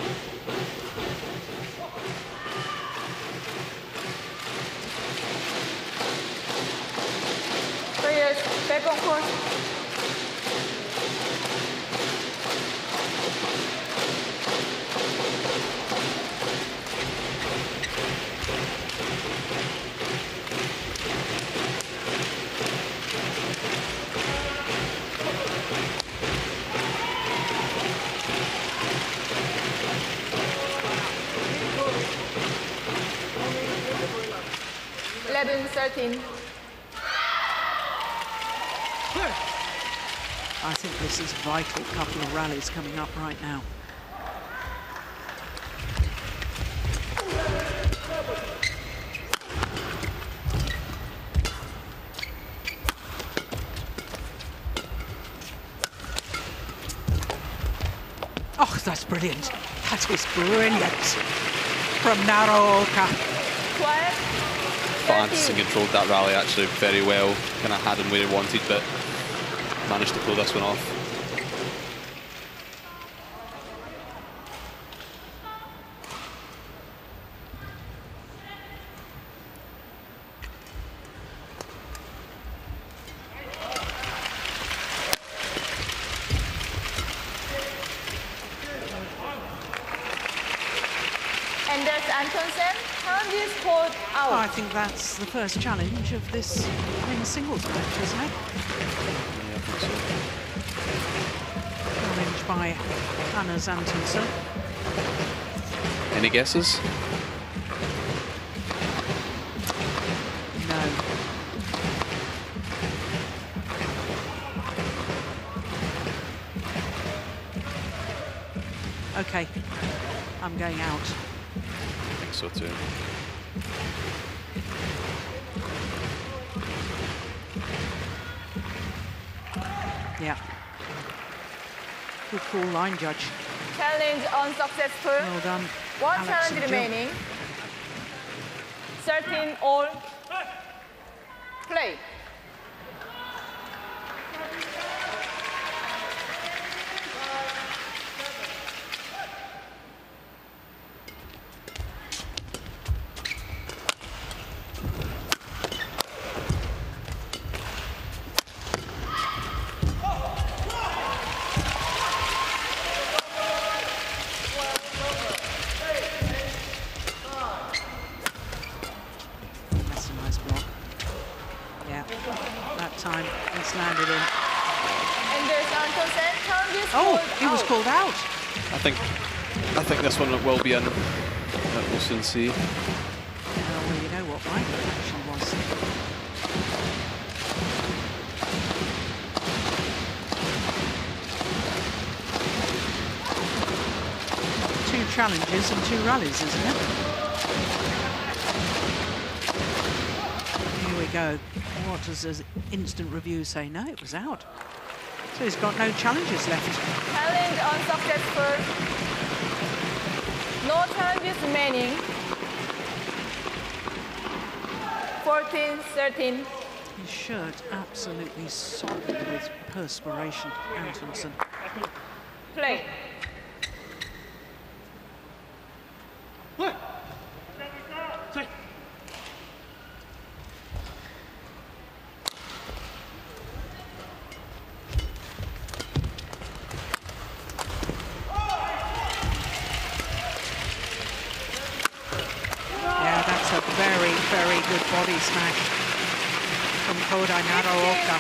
Players, back on court. I think this is a vital couple of rallies coming up right now. Oh, that's brilliant. That is brilliant from Naraoka. But Antonsen controlled that rally actually very well. Kind of had him where he wanted, but managed to pull this one off. And there's Antonsen. Hand is pulled out. I think that's the first challenge of this men's singles match, isn't it? Yeah, I think so. Challenged by Hannes Antonsen. Any guesses? No. Okay, I'm going out. I think so too. Yeah. Good call, line judge. Challenge unsuccessful. Well done. One Alex challenge and Jill. remaining. 13 all. Play. That's a nice block. Yeah, that time it's landed in. And there's Antonsen. He was called out. I think this one will be in. We'll soon see. Well, you know what my reaction was. Two challenges and 2 rallies, isn't it? Here we go. What does the instant review say? No, it was out. So he's got no challenges left. Challenge unsuccessful. No challenges remaining. 14-13. His shirt absolutely soaked with perspiration, Antonsen. Play. Very good body smash from Kodai Naraoka.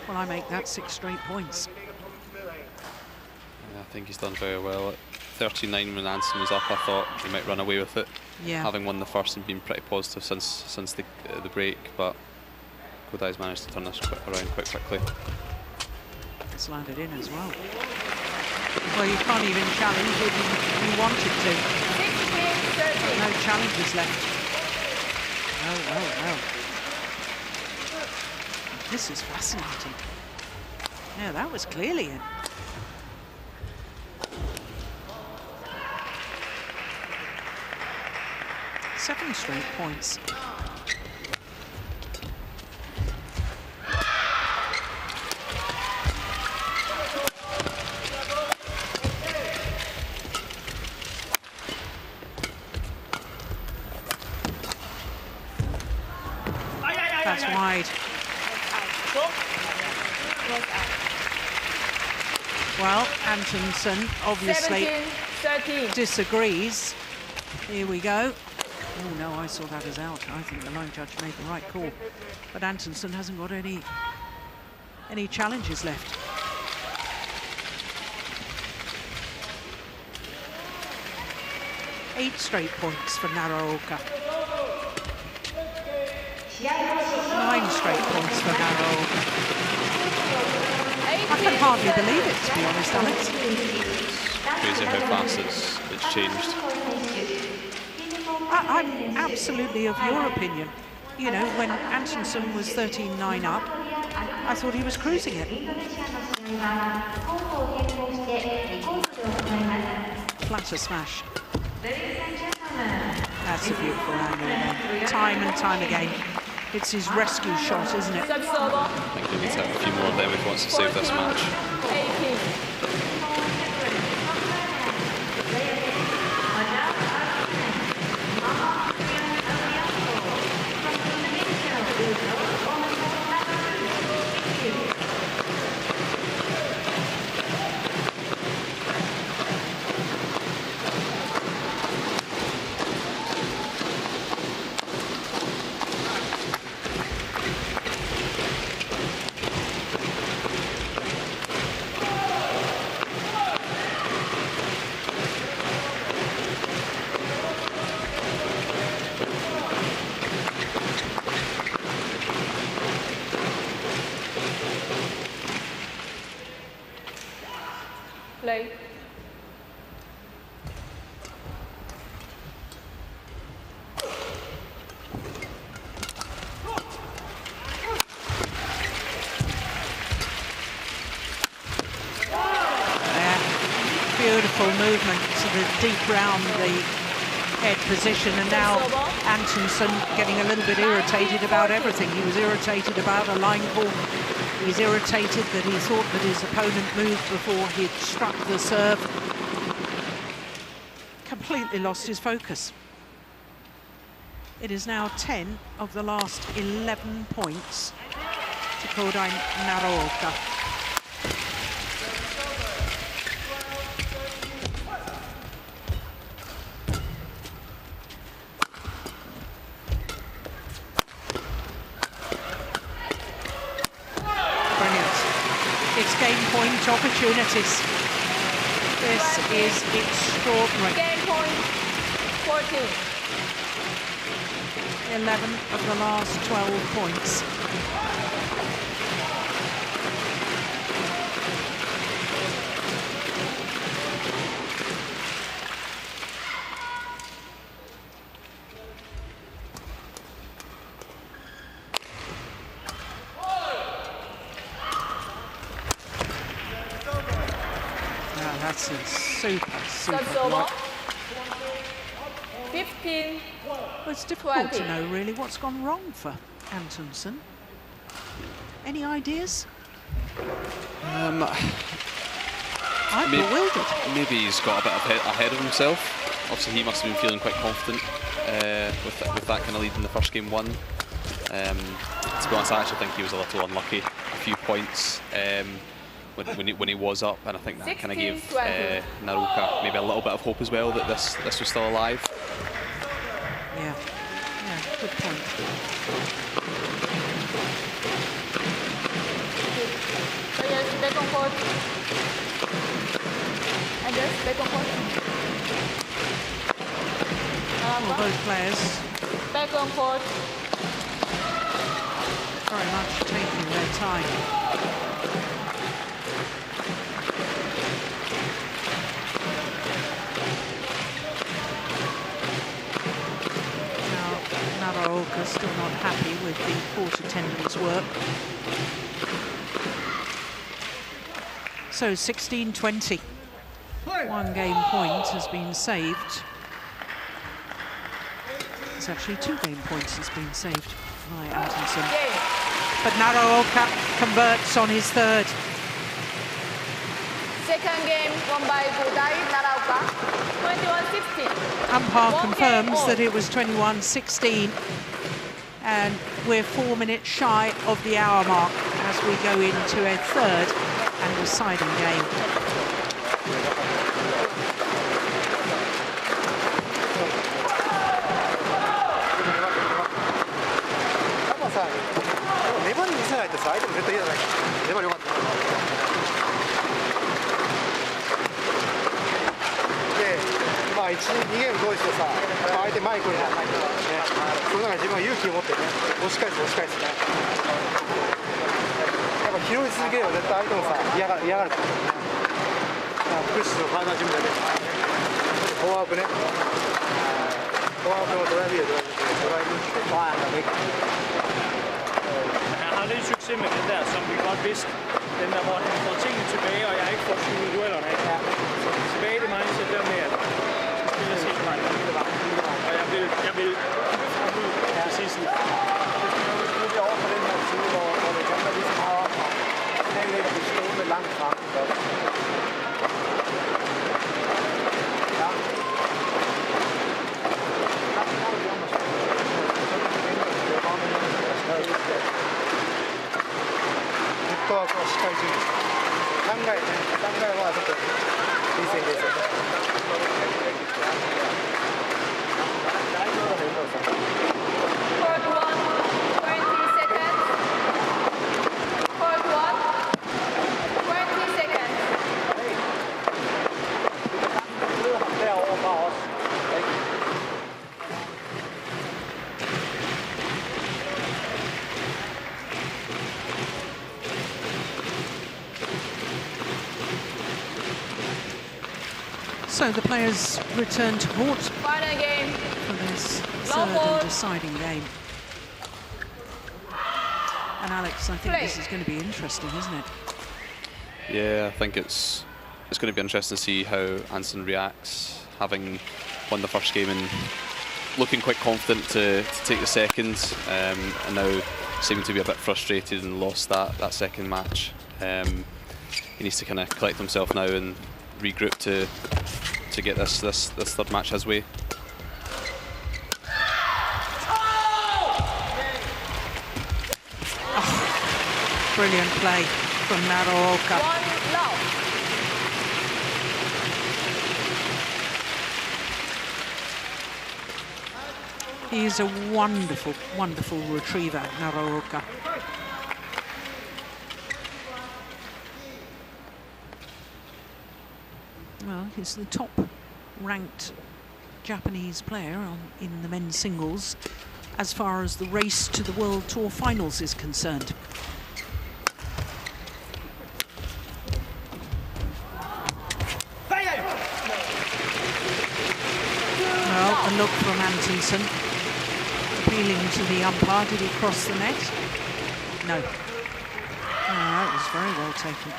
13. Well, I make that 6 straight points. Yeah, I think he's done very well. At 39 when Antonsen was up, I thought he might run away with it. Yeah. Having won the first and been pretty positive since the break, but Kodai's managed to turn this around quite quickly. It's landed in as well. Well, you can't even challenge if you wanted to. 16-13. No challenges left. Well. This is fascinating. Yeah, that was clearly in. Seven straight points. That's wide. Well, Antonsen obviously 17-13. disagrees. Here we go. Oh no, I saw that as out. I think the line judge made the right call. But Antonsen hasn't got any challenges left. Eight straight points for Naraoka. 9 straight points for Naraoka. I can hardly believe it, to be honest, Alex. Crazy how fast it's changed. I'm absolutely of your opinion. You know, when Antonsen was 13-9 up, I thought he was cruising it. Flatter smash. That's a beautiful angle then. Time and time again. It's his rescue shot, isn't it? I think he needs to have a few more of them if he wants to save this match. 18. Play. Beautiful movement to the deep round the head position, and now Antonsen getting a little bit irritated about everything. He was irritated about a line call. He's irritated that he thought that his opponent moved before he'd struck the serve. Completely lost his focus. It is now 10 of the last 11 points to Kodai Naraoka. point opportunities. This is extraordinary. Game point 14. 11 of the last 12 points. That's a super block. 15. Well, it's difficult to know really what's gone wrong for Antonsen. Any ideas? I'm bewildered. Maybe he's got a bit ahead of himself. Obviously, he must have been feeling quite confident with that kind of lead in the first game won. To be honest, I actually think he was a little unlucky. A few points. When he was up, and I think that kind of gave Naraoka maybe a little bit of hope as well that this was still alive. Yeah, good point. So yes, back on court. And just back on court. Well, both players back on court. Very much taking their time. Naraoka still not happy with the court attendance work. So 16-20. 1 game point has been saved. It's actually 2 game points has been saved by Antonsen. But Naraoka converts on his third. Second game won by Kodai Naraoka, 21-16. Umpire confirms that it was 21-16, and we're 4 minutes shy of the hour mark as we go into a third and deciding game. Han har lidt succes med den der, som vi godt vidste. Den der, hvor han får tingene tilbage, og jeg ikke får skjult duellerne. Tilbage i det mindset der med, at jeg skal spille helt vejen. Og jeg vil ud til sidst. Nu er vi over på den her side, hvor det kommer lige så meget op. Den ligger vi stående langt frem. Court 1, 20 seconds. Court 1, 20 seconds. So the players return to court Final game. for this third and deciding game. And Alex, I think this is going to be interesting, isn't it? Yeah, I think it's going to be interesting to see how Antonsen reacts, having won the first game and looking quite confident to take the second, and now seeming to be a bit frustrated and lost that second match. He needs to kind of collect himself now and regroup to get this third match his way. Oh, brilliant play from Naraoka. One love. He's a wonderful, wonderful retriever, Naraoka. he's the top-ranked Japanese player in the men's singles as far as the race to the World Tour finals is concerned. Well, a look from Antonsen, appealing to the umpire. Did he cross the net? No. That was very well taken.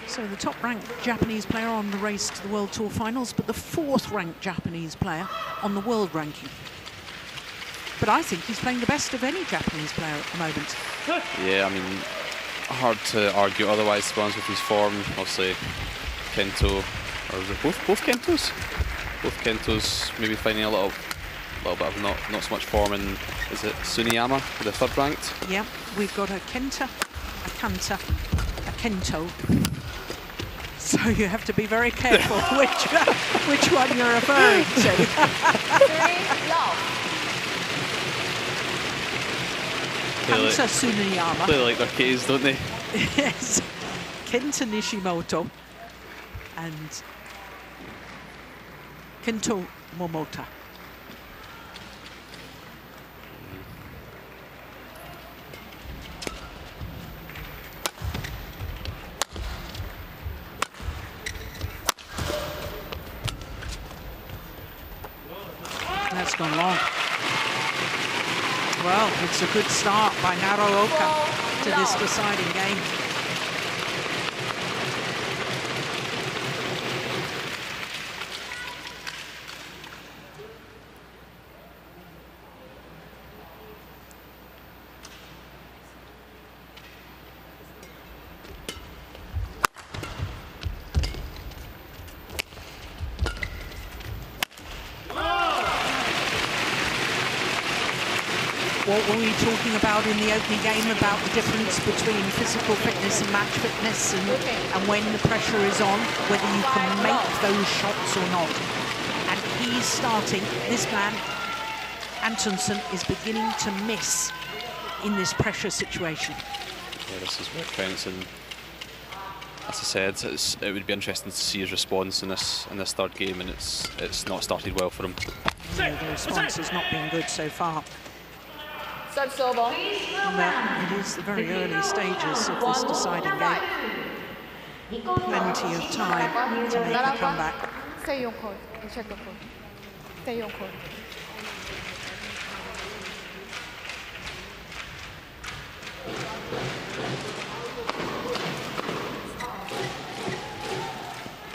So the top-ranked Japanese player on the race to the World Tour finals, but the fourth-ranked Japanese player on the world ranking. But I think he's playing the best of any Japanese player at the moment. Yeah, I mean, hard to argue otherwise, to be honest, with his form. Obviously, Kento, or is it both Kentos? Both Kentos maybe finding a little bit of not so much form in, is it Suniyama, the third ranked? Yeah, we've got a Kenta, a Kanta, a Kento. So you have to be very careful which one you're referring to. Kanta Suniyama. They like their K's, don't they? Yes. Kenta Nishimoto and Kento Momota. That's gone long. Well, it's a good start by Naraoka to this deciding game. What were we talking about in the opening game about the difference between physical fitness and match fitness, and when the pressure is on, whether you can make those shots or not. And he's starting, this man, Antonsen, is beginning to miss in this pressure situation. Yeah, this is what counts, and as I said, it would be interesting to see his response in this third game, and it's not started well for him. No, the response has not been good so far. Serves over. But it is the very early stages of this deciding game. Plenty of time to make a comeback. Stay on court. Check the court. Stay on court.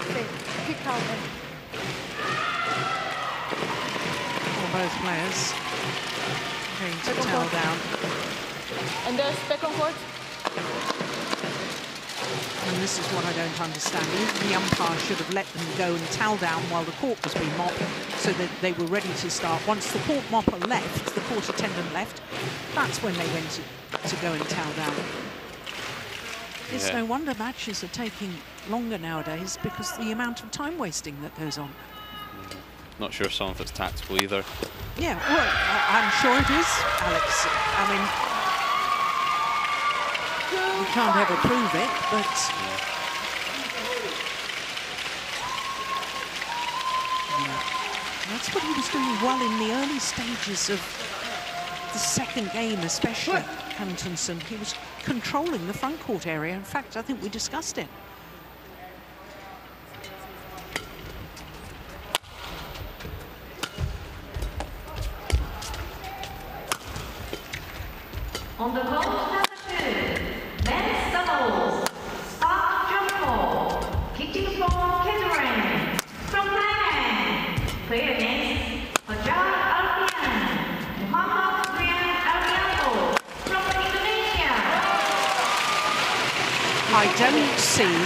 Okay, pick out them. For both players. Going to towel down. And there's back on court. And this is what I don't understand. The umpire should have let them go and towel down while the court was being mopped, so that they were ready to start. Once the court mopper left, the court attendant left, that's when they went to go and towel down. It's no wonder matches are taking longer nowadays, because the amount of time wasting that goes on. Not sure some of it's tactical either. Yeah, well, I'm sure it is, Alex. I mean, you can't ever prove it, but that's what he was doing well in the early stages of the second game, especially Antonsen. He was controlling the front court area. In fact, I think we discussed it. On the court number 2, men's doubles, Spark Jumbo, kicking for Catherine from Thailand. Player names, Fajar Alfian, Muhammad Rian Alfianto from Indonesia. I don't see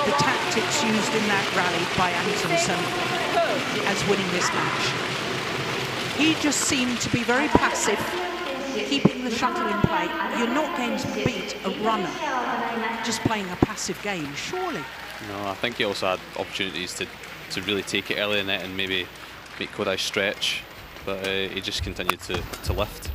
the tactics used in that rally by Antonsen as winning this match. He just seemed to be very passive, keeping the shuttle in play. You're not going to beat a runner just playing a passive game, surely. No, I think he also had opportunities to really take it early in it and maybe make Kodai stretch, but he just continued to lift.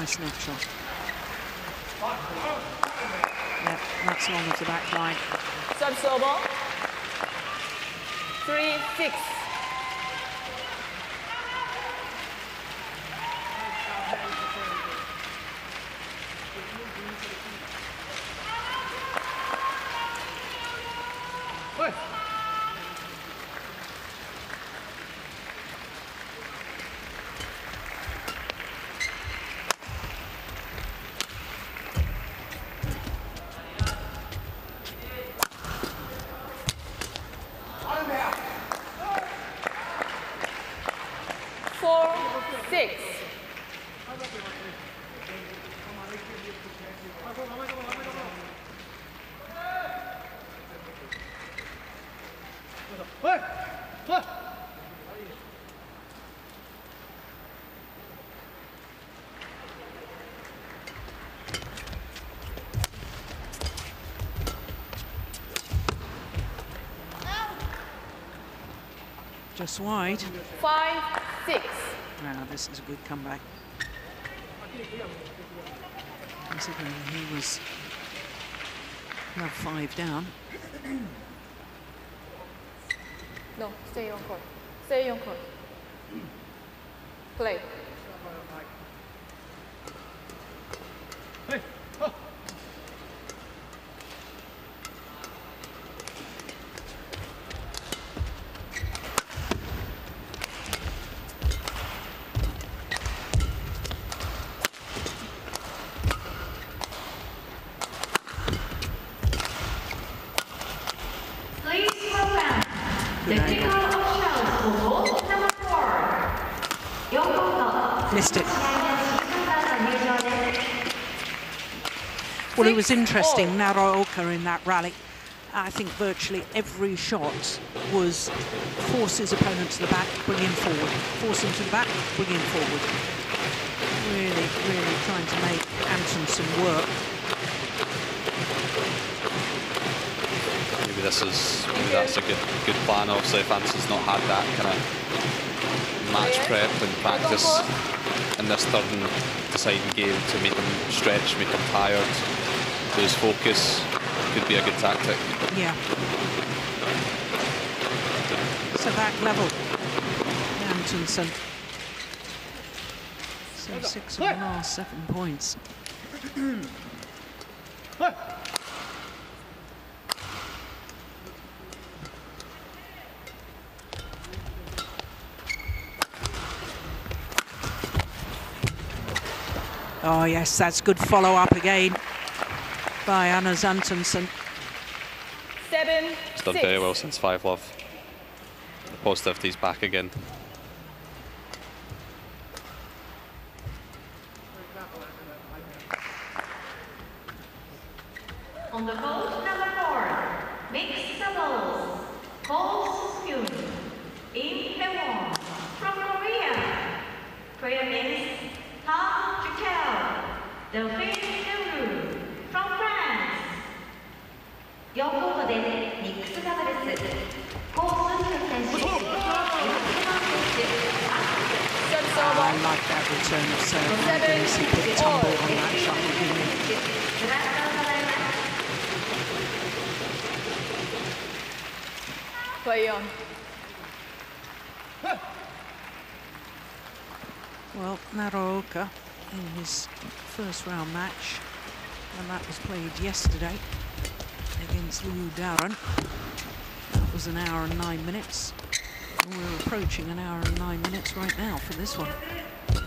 Nice net shot. Yeah, that's long of the back line. Service over. 3-6. Just wide. 5-6. Now this is a good comeback. Considering he was now 5 down. No, stay on court. Stay on court. Play. Missed it. Well, it was interesting, Naraoka in that rally. I think virtually every shot was force his opponent to the back, bring him forward. Force him to the back, bring him forward. Really, really trying to make Antonsen work. Maybe that's a good plan. Obviously, if Antonsen's not had that kind of match prep and practice in this third and deciding game to make him stretch, make him tired, lose focus, could be a good tactic. Yeah. So back level, Antonsen. So 6 of the last 7 points. Oh yes, that's good follow-up again by Anders Antonsen. 7-6. He's done very well since 5 love. The positivity's back again. On the court, number 4, mixed doubles, Ko Soo-hyun, In Hye-won from Korea. Korea means Ha Jukel, Delphine from France. 4コートでミックスダブルス、コウ・スンヒョン選手、4番選手、I like that return of serve. My goodness, he put tumble on that shuttle, didn't he? Play on. Well, Naraoka in his first round match, and that was played yesterday against Liu Darren. That was an hour and 9 minutes. And we're approaching an hour and 9 minutes right now for this one.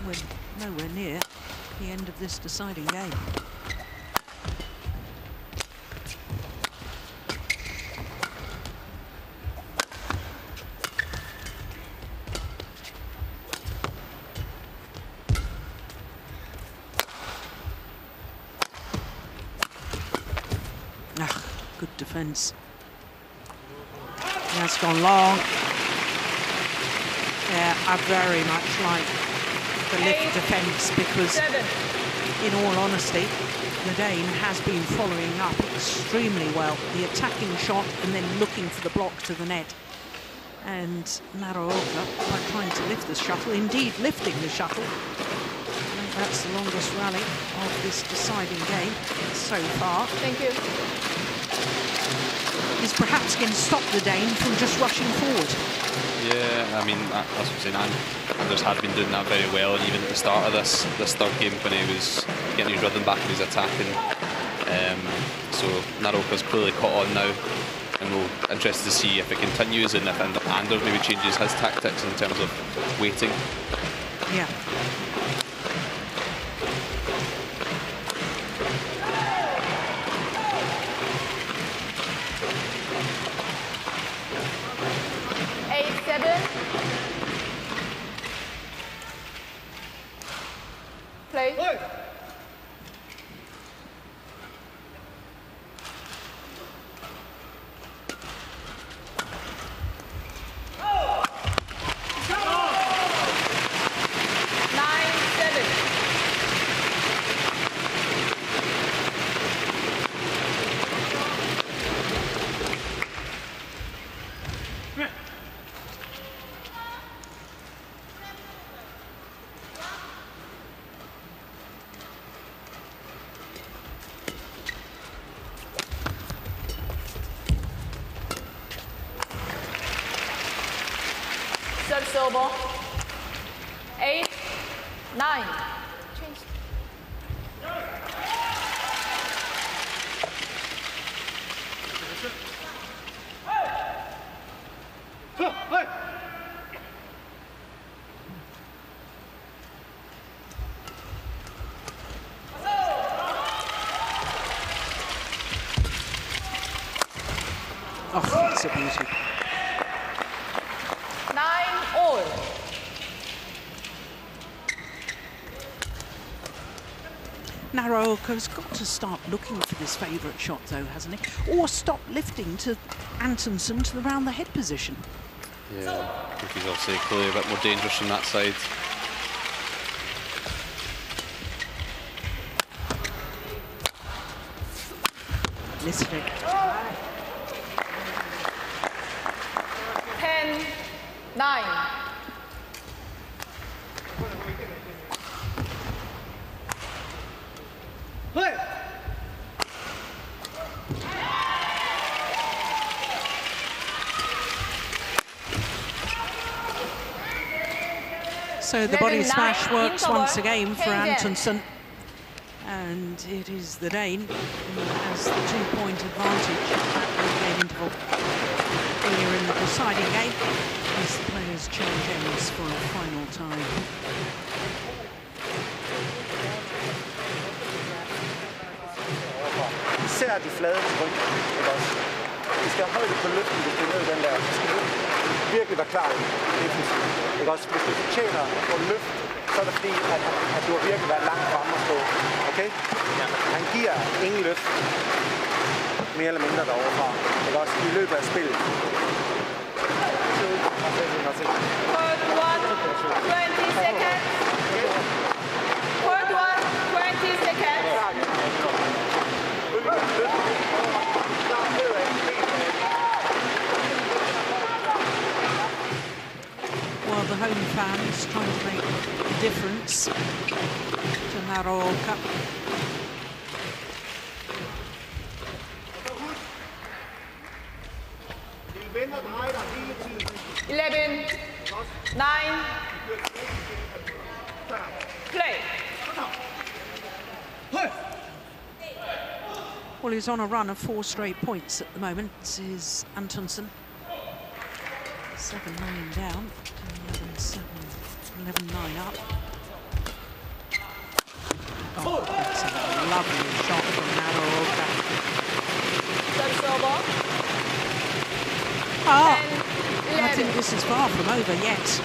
We're nowhere near the end of this deciding game. Good defence. That's gone long. Yeah, I very much like the lift defence because, in all honesty, the Dane has been following up extremely well. The attacking shot and then looking for the block to the net. And Naraoka, by trying to lift the shuttle, indeed lifting the shuttle, That's the longest rally of this deciding game so far. Thank you. Is perhaps going to stop the Dane from just rushing forward. Yeah, I mean, that's what I'm saying. Anders had been doing that very well, and even at the start of this third game when he was getting his rhythm back and he's attacking. So Naraoka's clearly caught on now, and we'll be interested to see if it continues and if Anders maybe changes his tactics in terms of waiting. Yeah. Play. Service over. 8, 9. Change. Oh, it's a beauty. 9-all. Naraoka's got to start looking for this favourite shot, though, hasn't he? Or stop lifting to Antonsen to the round the head position. Yeah, I think he's obviously clearly a bit more dangerous from that side. Listening. 10-9. So the body 11-9 smash works interval. once again for 10-10. Antonsen. And it is the Dane who has the 2-point advantage at the game interval. Earlier in the deciding game, as the players change ends for a final time. Især de flade tryk, ikke også? Vi skal have højde på løften, hvis du er nede i den der. Vi skal virkelig være klar defensivt, ikke også? Hvis du fortjener at få løft, så er det fordi, at du har virkelig været langt fremme at stå. Okay? Ja. Han giver ingen løft, mere eller mindre derovre, ikke også? I løbet af spillet. Third one, 20 seconds. Third one, 20 seconds. Well, the home fans trying to make a difference to Naraoka. Eleven, 9. Play. Well, he's on a run of 4 straight points at the moment, is Antonsen. 7-9 down, 11-7, 11-9 up. Oh, that's a lovely shot from Naraoka. Service over. Ah, 10, I 11. think this is far from over yet.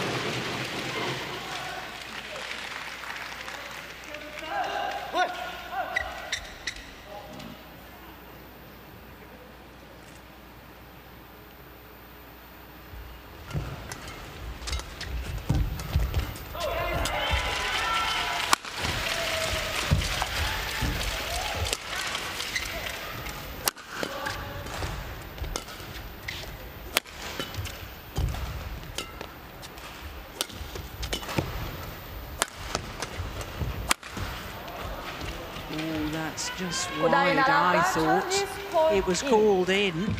Oh, that's just Kodai wide, I Naraoka, thought. service called It was in. called in,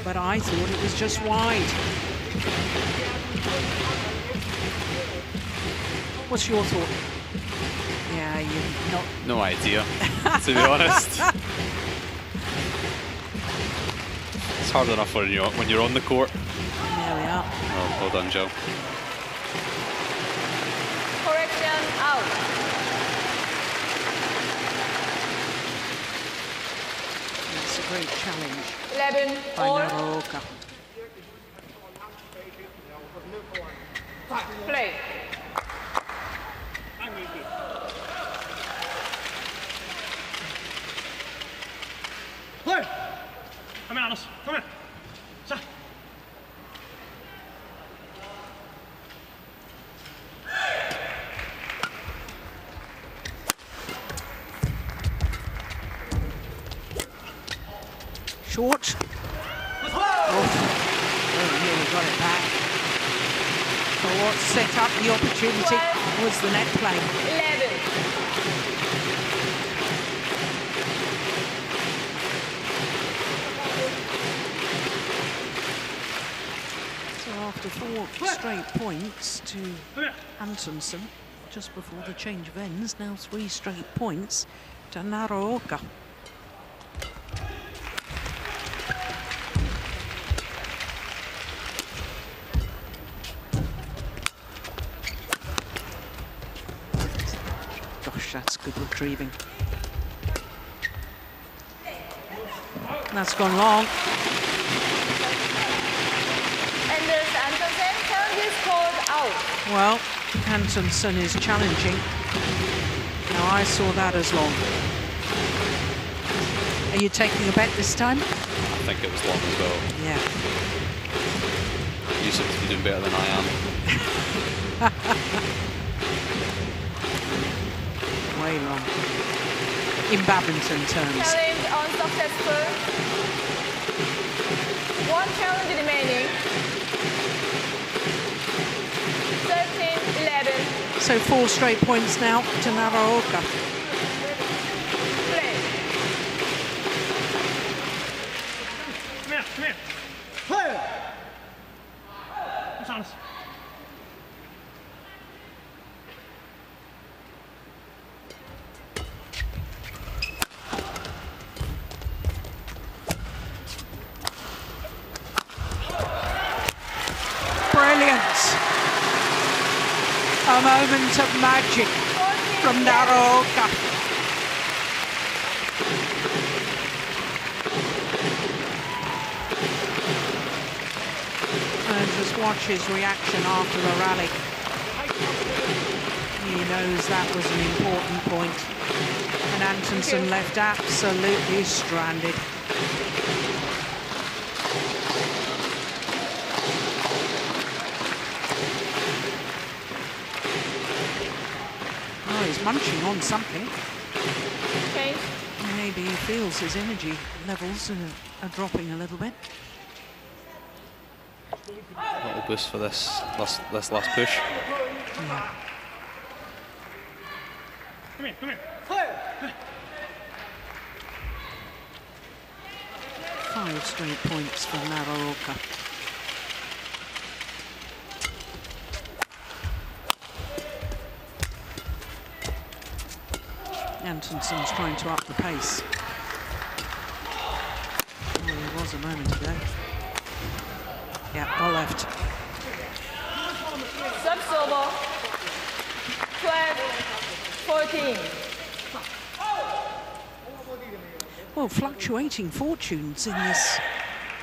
but I thought it was just wide. What's your thought? Yeah, you're not... No idea, to be honest. It's hard enough when you're on the court. There we are. Oh, well done, Joe. Correction out. It's a great challenge 11 by all. Naraoka. Play. Play! Kom igen, Anders. Kom igen. Så. Short. Oh, nearly got it back. But what set up the opportunity was the net play. 11. So after 4 straight points to Antonsen, just before the change of ends, now 3 straight points to Naraoka. Gosh, that's good retrieving. That's gone long. And there's Antonsen. Service called out. Well, Antonsen is challenging. Now I saw that as long. Are you taking a bet this time? I think it was long as well. Yeah. You seem to be doing better than I am. Way long. In badminton terms. Challenge unsuccessful. 1 challenge remaining. 13-11. So 4 straight points now to Naraoka. Play. Kom igen, kom igen. Play! Kom så, Anders. Brilliant. A moment of magic from Naraoka. And just watch his reaction after the rally. He knows that was an important point. And Antonsen left absolutely stranded. Oh, he's munching on something. Okay. Maybe he feels his energy levels are dropping a little bit. A little boost for this last push. Yeah. Kom igen, kom igen. 5 straight points for Naraoka. Antonsen's trying to up the pace. Oh, he was a moment ago. Yeah, well left. Sub-silver. 12-14. Well, fluctuating fortunes in this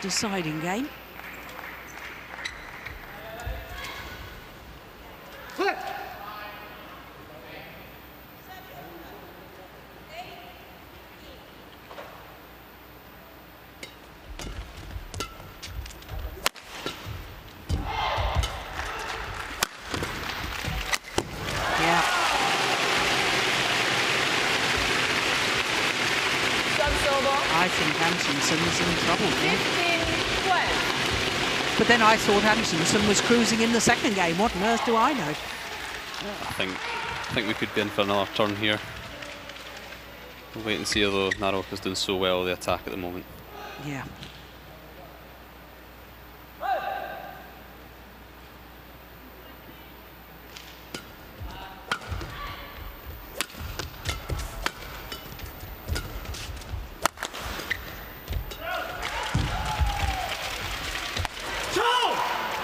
deciding game. Yeah. Sub-silver. I think Antonsen is in trouble here. 15-12. But then I thought Antonsen was cruising in the second game. What on earth do I know? I think we could be in for another turn here. We'll wait and see, although Naraoka's doing so well the attack at the moment. Yeah.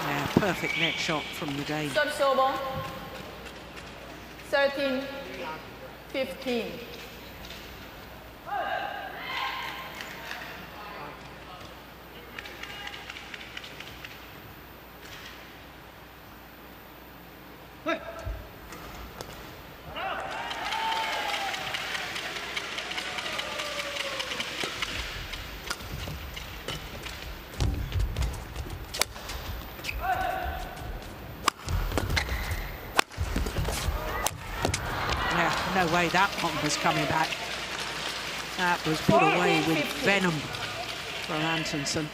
Yeah, perfect net shot from the Dane. Service over. 13-15. No way that one was coming back. That was put away with venom from Antonsen.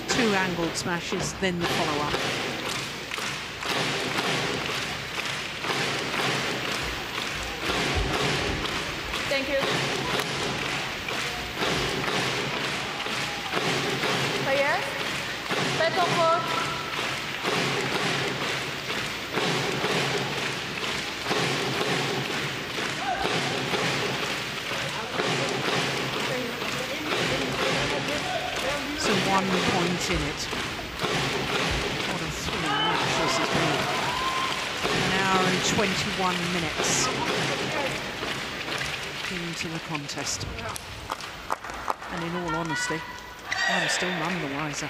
2 angled smashes, then the follow-up. Thank you. Players, back on court. So 1 point in it. What a thrilling match this has been. 1 hour and 21 minutes into the contest. And in all honesty, I'm still none the wiser.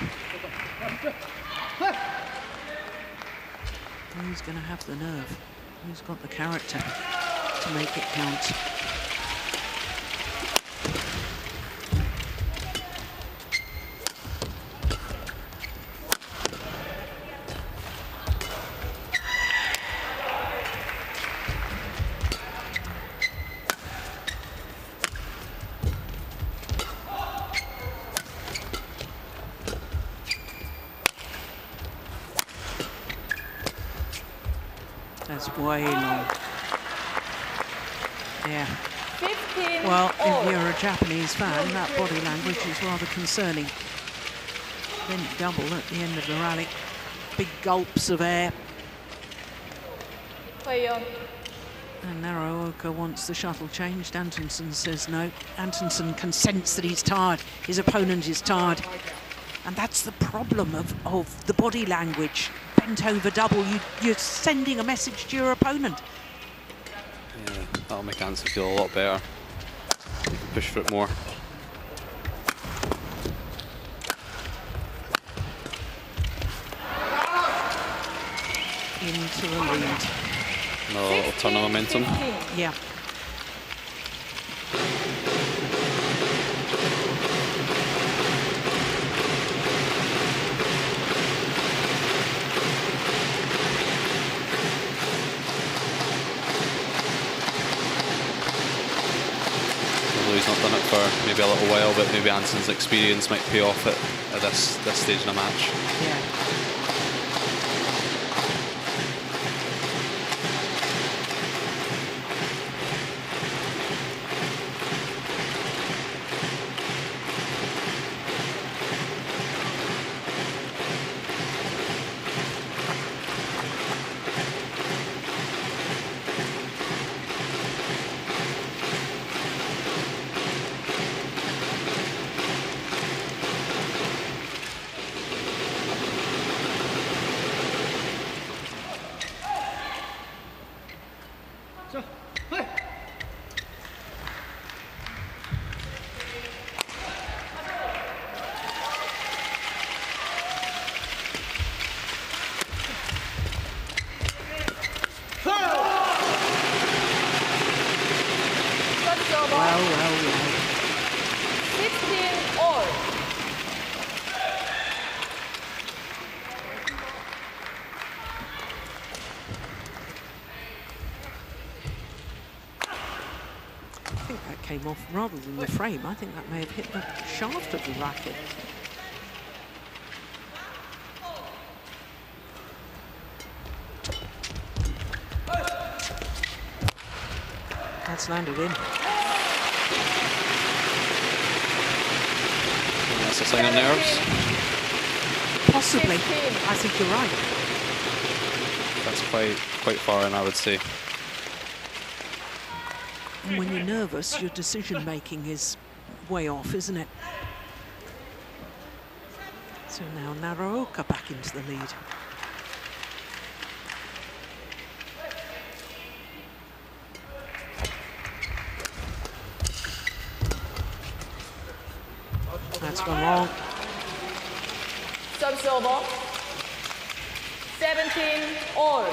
Who's going to have the nerve? Who's got the character to make it count? That's way long. Yeah. 15 Well, all. if you're a Japanese fan, that body language is rather concerning. Then double at the end of the rally. Big gulps of air. Player. And Naraoka wants the shuttle changed. Antonsen says no. Antonsen can sense that he's tired. His opponent is tired. And that's the problem of the body language. Bent over double, you're sending a message to your opponent. Yeah, that'll make Antonsen feel a lot better. He can push for it more. Into a lead. Another little turn of momentum. Yeah. He's not done it for maybe a little while, but maybe Antonsen's experience might pay off at this stage in a match. Yeah. Well. 16 all. I think that came off rather than the frame. I think that may have hit the shaft of the racket. That's landed in. That's a sign of nerves. Possibly. I think you're right. That's quite far in, I would say. And when you're nervous, your decision making is way off, isn't it? So now Naraoka back into the lead. That's gone long. Service over. 17 all.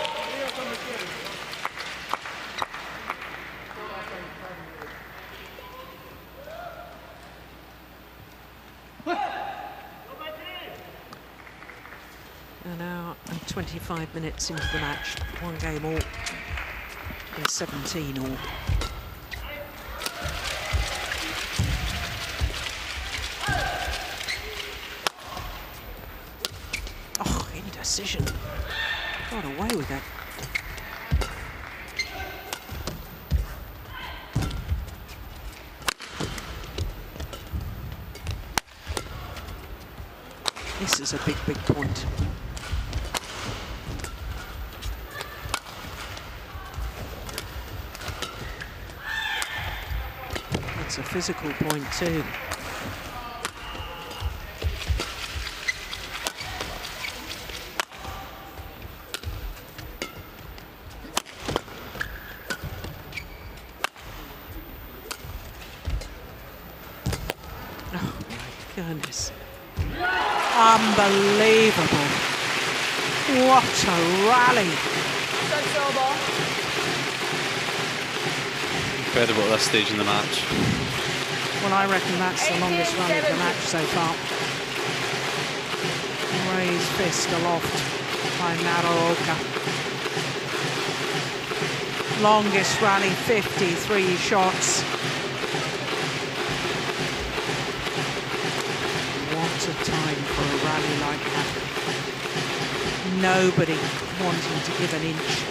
And now 25 minutes into the match. One game all. And 17 all. Oh, indecision. Got away with it. This is a big, big point. It's a physical point too. Oh my goodness. Unbelievable. What a rally. Service over. Incredible at this stage in the match. Well, I reckon that's the longest run of the match so far. Raised fist aloft by Naraoka. Longest rally, 53 shots. What a time for a rally like that. Nobody wanting to give an inch.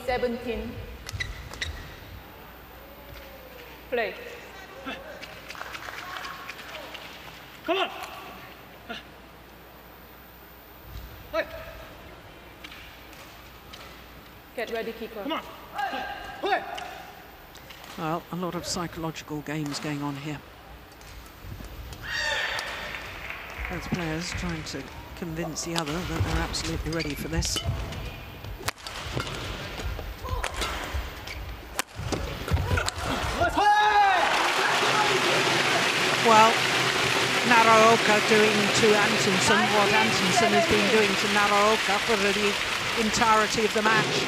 Seventeen. Play. Come on. Get ready, keeper. Come on. Play. Well, a lot of psychological games going on here. Both players trying to convince the other that they're absolutely ready for this. Well, Naraoka doing to Antonsen what Antonsen has been doing to Naraoka for the entirety of the match.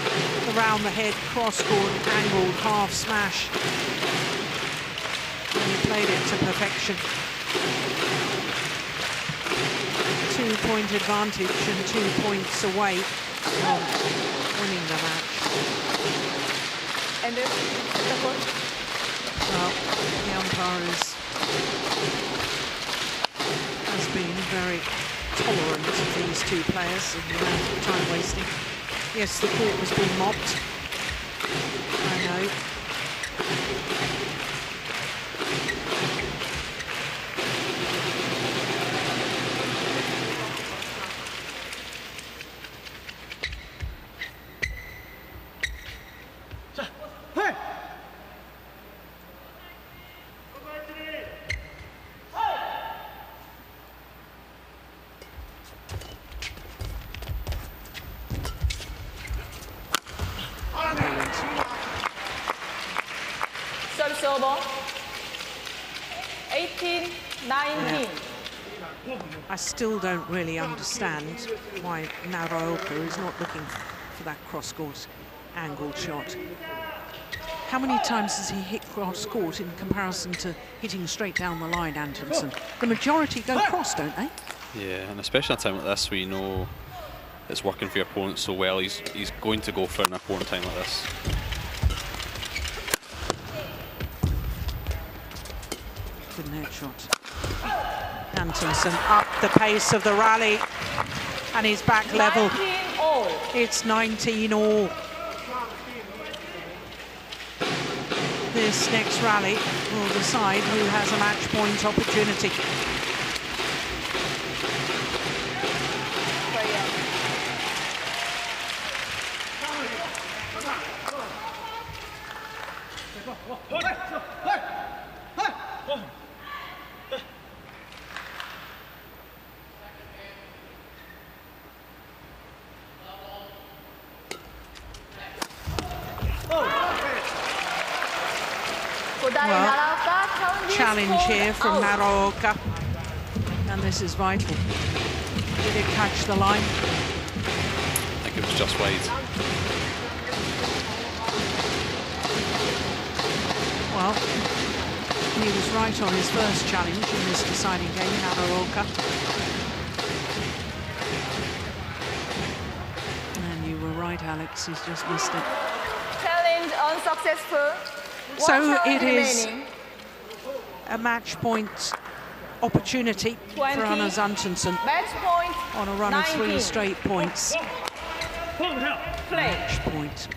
Around the head, cross-court, angled, half smash. And he played it to perfection. 2-point advantage and 2 points away from winning the match. And then the court. Well, the umpire has been very tolerant of these two players and the amount of time wasting. Yes, the court was being mopped. I know. Service over. 18-19. Yeah. I still don't really understand why Naraoka is not looking for that cross-court angled shot. How many times has he hit cross court in comparison to hitting straight down the line, Antonsen? The majority go cross, don't they? Yeah, and especially at a time like this where you know it's working for your opponent so well, he's going to go for an important time like this. Good net shot. Antonsen up the pace of the rally, and he's back level. 19 all. It's 19 all. This next rally will decide who has a match point opportunity. Kodai Naraoka, Challenge here from Naraoka, and this is vital. Did it catch the line? I think it was just wide. Well, he was right on his first challenge in this deciding game, Naraoka. And you were right, Alex, he's just missed it. Challenge unsuccessful. So it is a match point opportunity for Anders Antonsen Match point. on a run of 3 19. straight points. Play. Match point.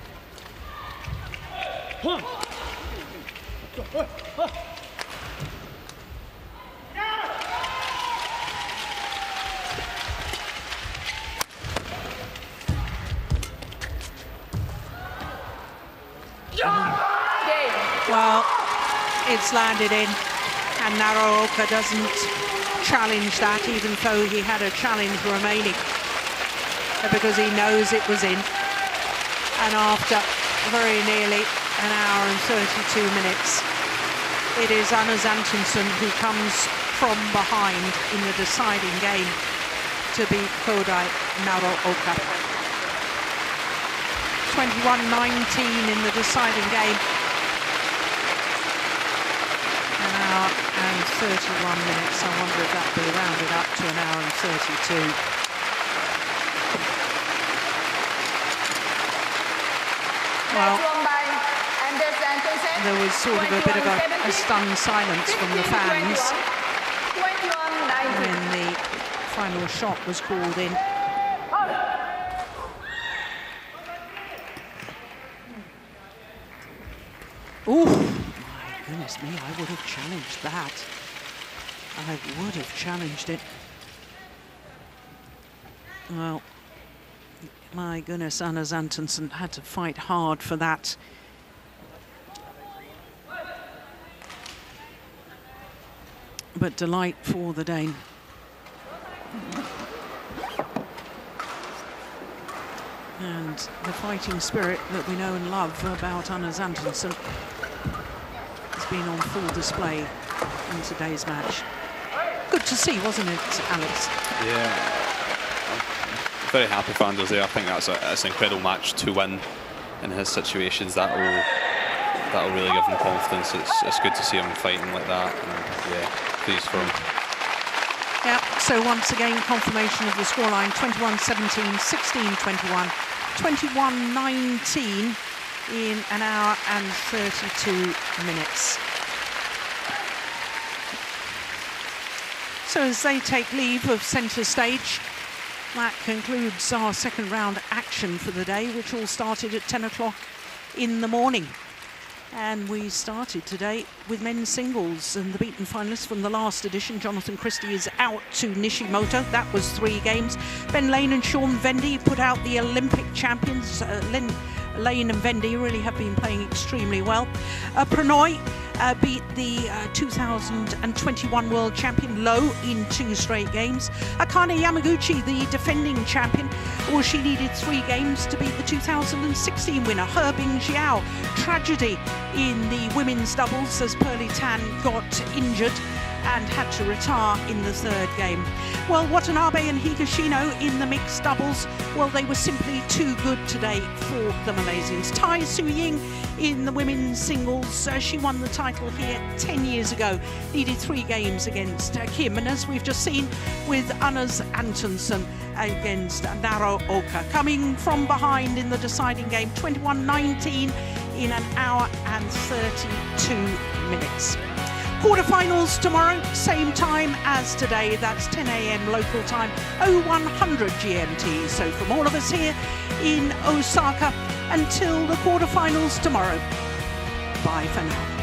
Well, it's landed in, and Naraoka doesn't challenge that, even though he had a challenge remaining, because he knows it was in. And after very nearly an hour and 32 minutes, it is Anders Antonsen who comes from behind in the deciding game to beat Kodai Naraoka. 21-19 in the deciding game. And 31 minutes. I wonder if that'll be rounded up to an hour and 32. Well, there was sort of a bit of a stunned silence from the fans when the final shot was called in. Ooh. Goodness me, I would have challenged that. I would have challenged it. Well, my goodness, Anders Antonsen had to fight hard for that. But delight for the Dane. And the fighting spirit that we know and love about Anders Antonsen been on full display in today's match. Good to see, wasn't it, Alex? Yeah, I'm very happy for Anders there. I think that's an incredible match to win in his situations. That'll really give him confidence. It's good to see him fighting like that, and yeah, pleased for him. Yeah, so once again, confirmation of the scoreline: 21-17, 16-21, 21-19 in an hour and 32 minutes. So as they take leave of centre stage, that concludes our second round action for the day, which all started at 10 o'clock in the morning. And we started today with men's singles, and the beaten finalist from the last edition, Jonathan Christie, is out to Nishimoto. That was 3 games. Ben Lane and Sean Vendy put out the Olympic champions. Lane and Vendy really have been playing extremely well. Pranoy beat the 2021 world champion Lowe in 2 straight games. Akane Yamaguchi, the defending champion, well, she needed 3 games to beat the 2016 winner, Herbing Jiao. Tragedy in the women's doubles as Pearly Tan got injured and had to retire in the third game. Well, Watanabe and Higashino in the mixed doubles, well, they were simply too good today for the Malaysians. Tai Tzu Ying in the women's singles, she won the title here 10 years ago, needed 3 games against Kim, and as we've just seen with Anna's Antonsen against Naraoka, coming from behind in the deciding game, 21-19 in an hour and 32 minutes. Quarterfinals tomorrow, same time as today, that's 10 a.m. local time, 0100 GMT. So from all of us here in Osaka, until the quarterfinals tomorrow, bye for now.